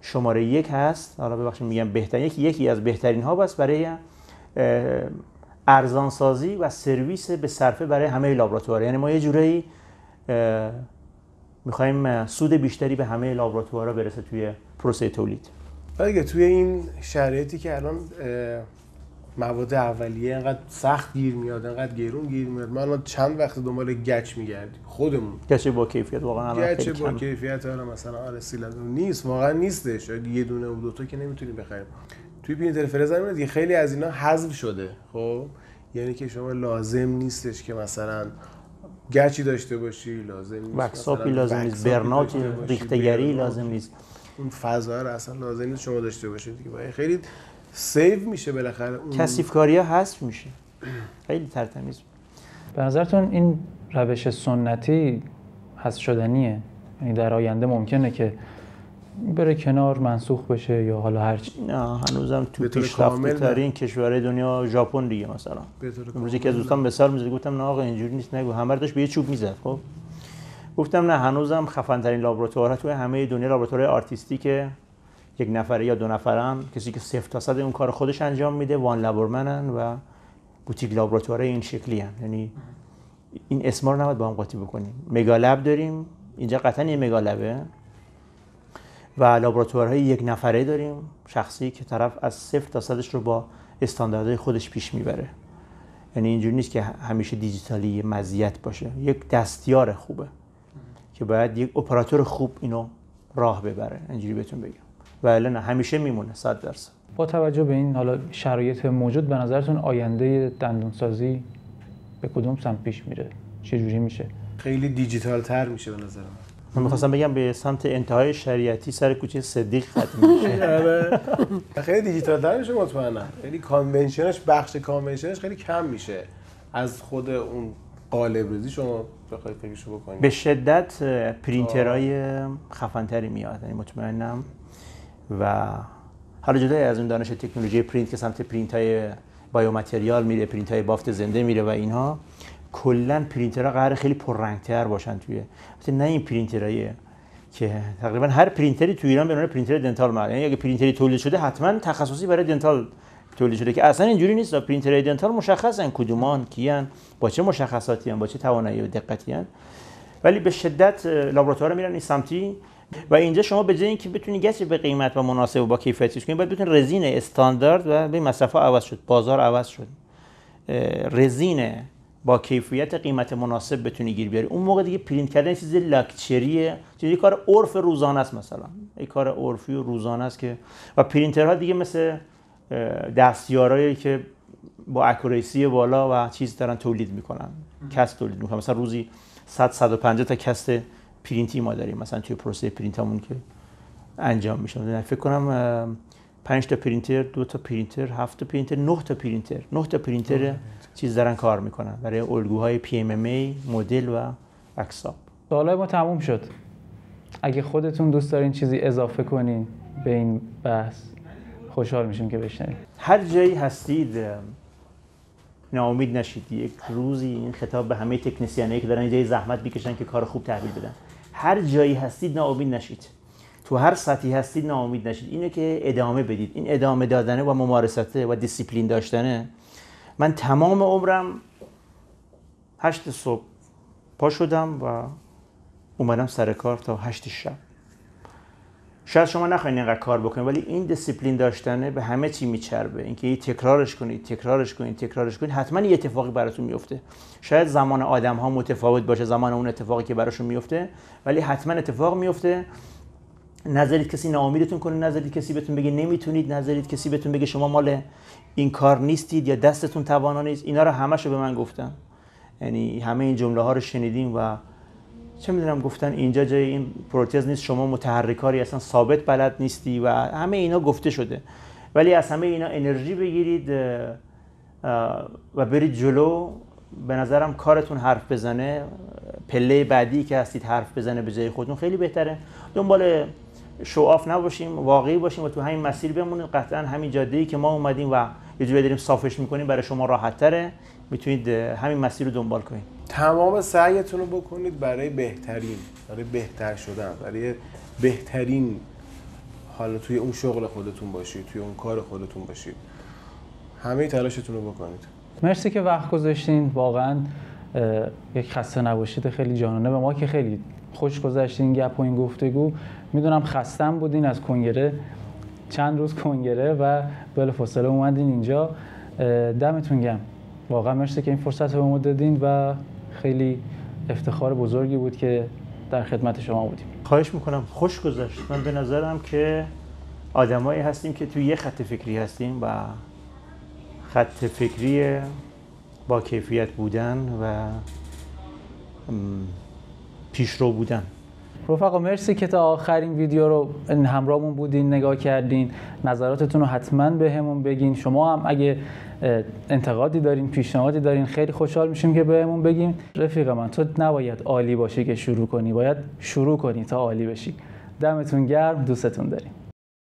شماره 1 هست. حالا ببخشید میگم بهترین، یکی از بهترین ها است برای ارزان سازی و سرویس به صرفه برای همه لابراتوار. یعنی ما یه جورایی میخوایم سود بیشتری به همه لابراتوارها برسه توی پروسه تولید. دیگه توی این شرایطی که الان مواد اولیه انقدر سخت گیر میاد، انقدر گرون گیر میاد، ما الان چند وقت دنبال گچ میگردیم خودمون. گچ با کیفیت واقعا الان گچ با کیفیت حالا مثلا سیلندر نیست، واقعا نیستش. شاید یه دونه و دو تا که نمیتونیم بخریم. توی پرینتر فرزر دیگه خیلی از اینا حذف شده. خب یعنی که شما لازم نیستش که مثلا گچی داشته باشی، لازم نیست وکساپی لازم نیست، برناتی ریختگری لازم نیست، اون فضا رو اصلا لازم نیست شما داشته باشید دیگه. خیلی سیو میشه بالاخره، اون کثیف‌کاری‌ها حذف میشه، خیلی ترتمیز. به نظرتون این روش سنتی حذف شدنیه؟ یعنی در آینده ممکنه که بره کنار، منسوخ بشه یا حالا هر چی؟ نه هنوزم تو پیشرفته‌ترین کشورهای دنیا ژاپن دیگه مثلا. امروز که از دوستان مثال میزد گفتم نه آقا اینجوری نیست، نگو، همه رو داشت به یه چوب میزد. خب گفتم نه هنوزم خفن ترین لابراتوارها توی همه دنیا لابراتوارهای آرتیستی که یک نفره یا دو نفرن، کسی که 0 تا 100 اون کار خودش انجام میده، وان لابورمنن و بوتیک لابراتوارهای این شکلی هن. یعنی این اسما رو نباید با هم قاطی بکنیم. مگا لب داریم اینجا، قطعا یه مگا لبه، و لابراتوارهای یک نفره داریم شخصی که طرف از 0 تا 100 رو با استانداردهای خودش پیش میبره. یعنی اینجوری نیست که همیشه دیجیتالی مزیت باشه، یک دستیار خوبه که باید یک اپراتور خوب اینو راه ببره، اینجوری بهتون بگم. ولی نه همیشه میمونه 100%. با توجه به این حالا شرایط موجود، به نظرتون آینده دندونسازی به کدوم سمت پیش میره؟ چه جوری میشه؟ خیلی دیجیتال تر میشه به نظر من می‌خواستم بگم به سمت انتهای شریعتی سر کوچه صدیق ختم میشه. آره خیلی دیجیتال تر میشه مطمئنا. خیلی کانونشنش، بخش کانونشنش خیلی کم میشه از خود اون قالب ریزی شما بخواید فکرشو بکنید. به شدت پرینترهای خفن‌تری میاد، یعنی مطمئنم. و حالا جدای از اون دانش تکنولوژی پرینت که سمت پرینت‌های بایومتریال میره، پرینت‌های بافت زنده میره و اینها، کلا پرینترها قراره خیلی پررنگ‌تر باشن توی. البته نه این پرینترایی که تقریبا هر پرینتری تو ایران به عنوان پرینتر دنتال معرفی، یعنی اگه پرینتری تولید شده حتما تخصصی برای دنتال تولید شده، که اصلا اینجوری نیست. پرینترهای دنتال مشخصن کدومان کیان، با چه مشخصاتی ان، با چه توانایی و دقتی ان، ولی به شدت لابراتوار میرن این سمتی. و اینجا شما به جای اینکه بتونی گچ به قیمت و مناسب و با کیفیتش کنی، باید بتونی رزین استاندارد، و به مصرف‌ها عوض شد، بازار عوض شد، رزین با کیفیت قیمت مناسب بتونی گیر بیاری. اون موقع دیگه پرینت کردن چیز لاکچریه، چیزی کار عرف روزانه است، مثلا این کار عرفی و روزانه است که، و پرینترها دیگه مثل دستیارایی که با اکوریسی بالا و چیز دارن تولید میکنن، کست تولید میکنن. مثلا روزی 100 150 تا کست پرینتی ما داریم مثلا توی پروسه پرینتمون که انجام میشه. فکر کنم 5 تا پرینتر، 2 تا پرینتر، 7 تا پرینتر، 9 تا پرینتر چیز دارن کار میکنن برای الگوهای PMMA، مدل و اکساب. سوالای ما تموم شد. اگه خودتون دوست دارین چیزی اضافه کنین به این بحث، خوشحال میشیم که بشنویم. هر جایی هستید ناامید نشید. یک روزی این خطاب به همه تکنسینایی که دارن اینجا زحمت میکشن که کار خوب تحویل بدن، هر جایی هستید ناامید نشید، تو هر سطحی هستید ناامید نشید. اینه که ادامه بدید. این ادامه دادنه و ممارسته و دیسیپلین داشتنه. من تمام عمرم 8 صبح پا شدم و اومدم سر کار تا 8 شب. شاید شما نخواین اینقدر کار بکنید، ولی این دیسیپلین داشتنه به همه چی میچربه. اینکه تکرارش کنید، حتما یه اتفاقی براتون میفته. شاید زمان آدم‌ها متفاوت باشه، زمان اون اتفاقی که براشون میفته، ولی حتما اتفاق میفته. نذارید کسی ناامیدتون کنه، نذارید کسی بهتون بگه نمیتونید، نذارید کسی بهتون بگه شما مال این کار نیستید یا دستتون توانا نیست. اینا رو همه‌شو به من گفتن. یعنی همه این جمله‌ها رو شنیدیم و چه میدونم گفتن اینجا جای این پروتز نیست، شما متحرکاری اصلا ثابت بلد نیستی و همه اینا گفته شده. ولی از همه اینا انرژی بگیرید و برید جلو. به نظرم کارتون حرف بزنه، پله بعدی که هستید حرف بزنه به جای خودتون خیلی بهتره. دنبال شوآف نباشیم، واقعی باشیم و تو همین مسیر بمونیم. قطعا همین جاده‌ای که ما اومدیم و یه جوری داریم صافش میکنیم برای شما راحت‌تره. میتونید همین مسیر رو دنبال کنید. تمام سعیتون رو بکنید برای بهترین، برای بهتر شدن، برای بهترین. حالا توی اون شغل خودتون باشید، توی اون کار خودتون باشید، همه تلاشتون رو بکنید. مرسی که وقت گذاشتین. واقعا یک خسته نباشید خیلی جانانه. به ما که خیلی خوش گذشتین گپ و این گفتگو. میدونم خستم بودین از کنگره، چند روز کنگره و بلافاصله اومدین اینجا. دمتون گرم. واقعا مرسی که این فرصت رو به ما دادین و خیلی افتخار بزرگی بود که در خدمت شما بودیم. خواهش میکنم. خوش گذشت. من به نظرم که آدمایی هستیم که توی یه خط فکری هستیم و خط فکری با کیفیت بودن و پیشرو بودن. رفقا مرسی که تا آخرین ویدیو رو همراهمون بودین، نگاه کردین. نظراتتون رو حتما بهمون بگین. شما هم اگه انتقادی دارین، پیشنهادی دارین، خیلی خوشحال میشیم که بهمون بگین. رفیق من، تو نباید عالی باشی که شروع کنی، باید شروع کنی تا عالی بشی. دمتون گرم، دوستتون داریم.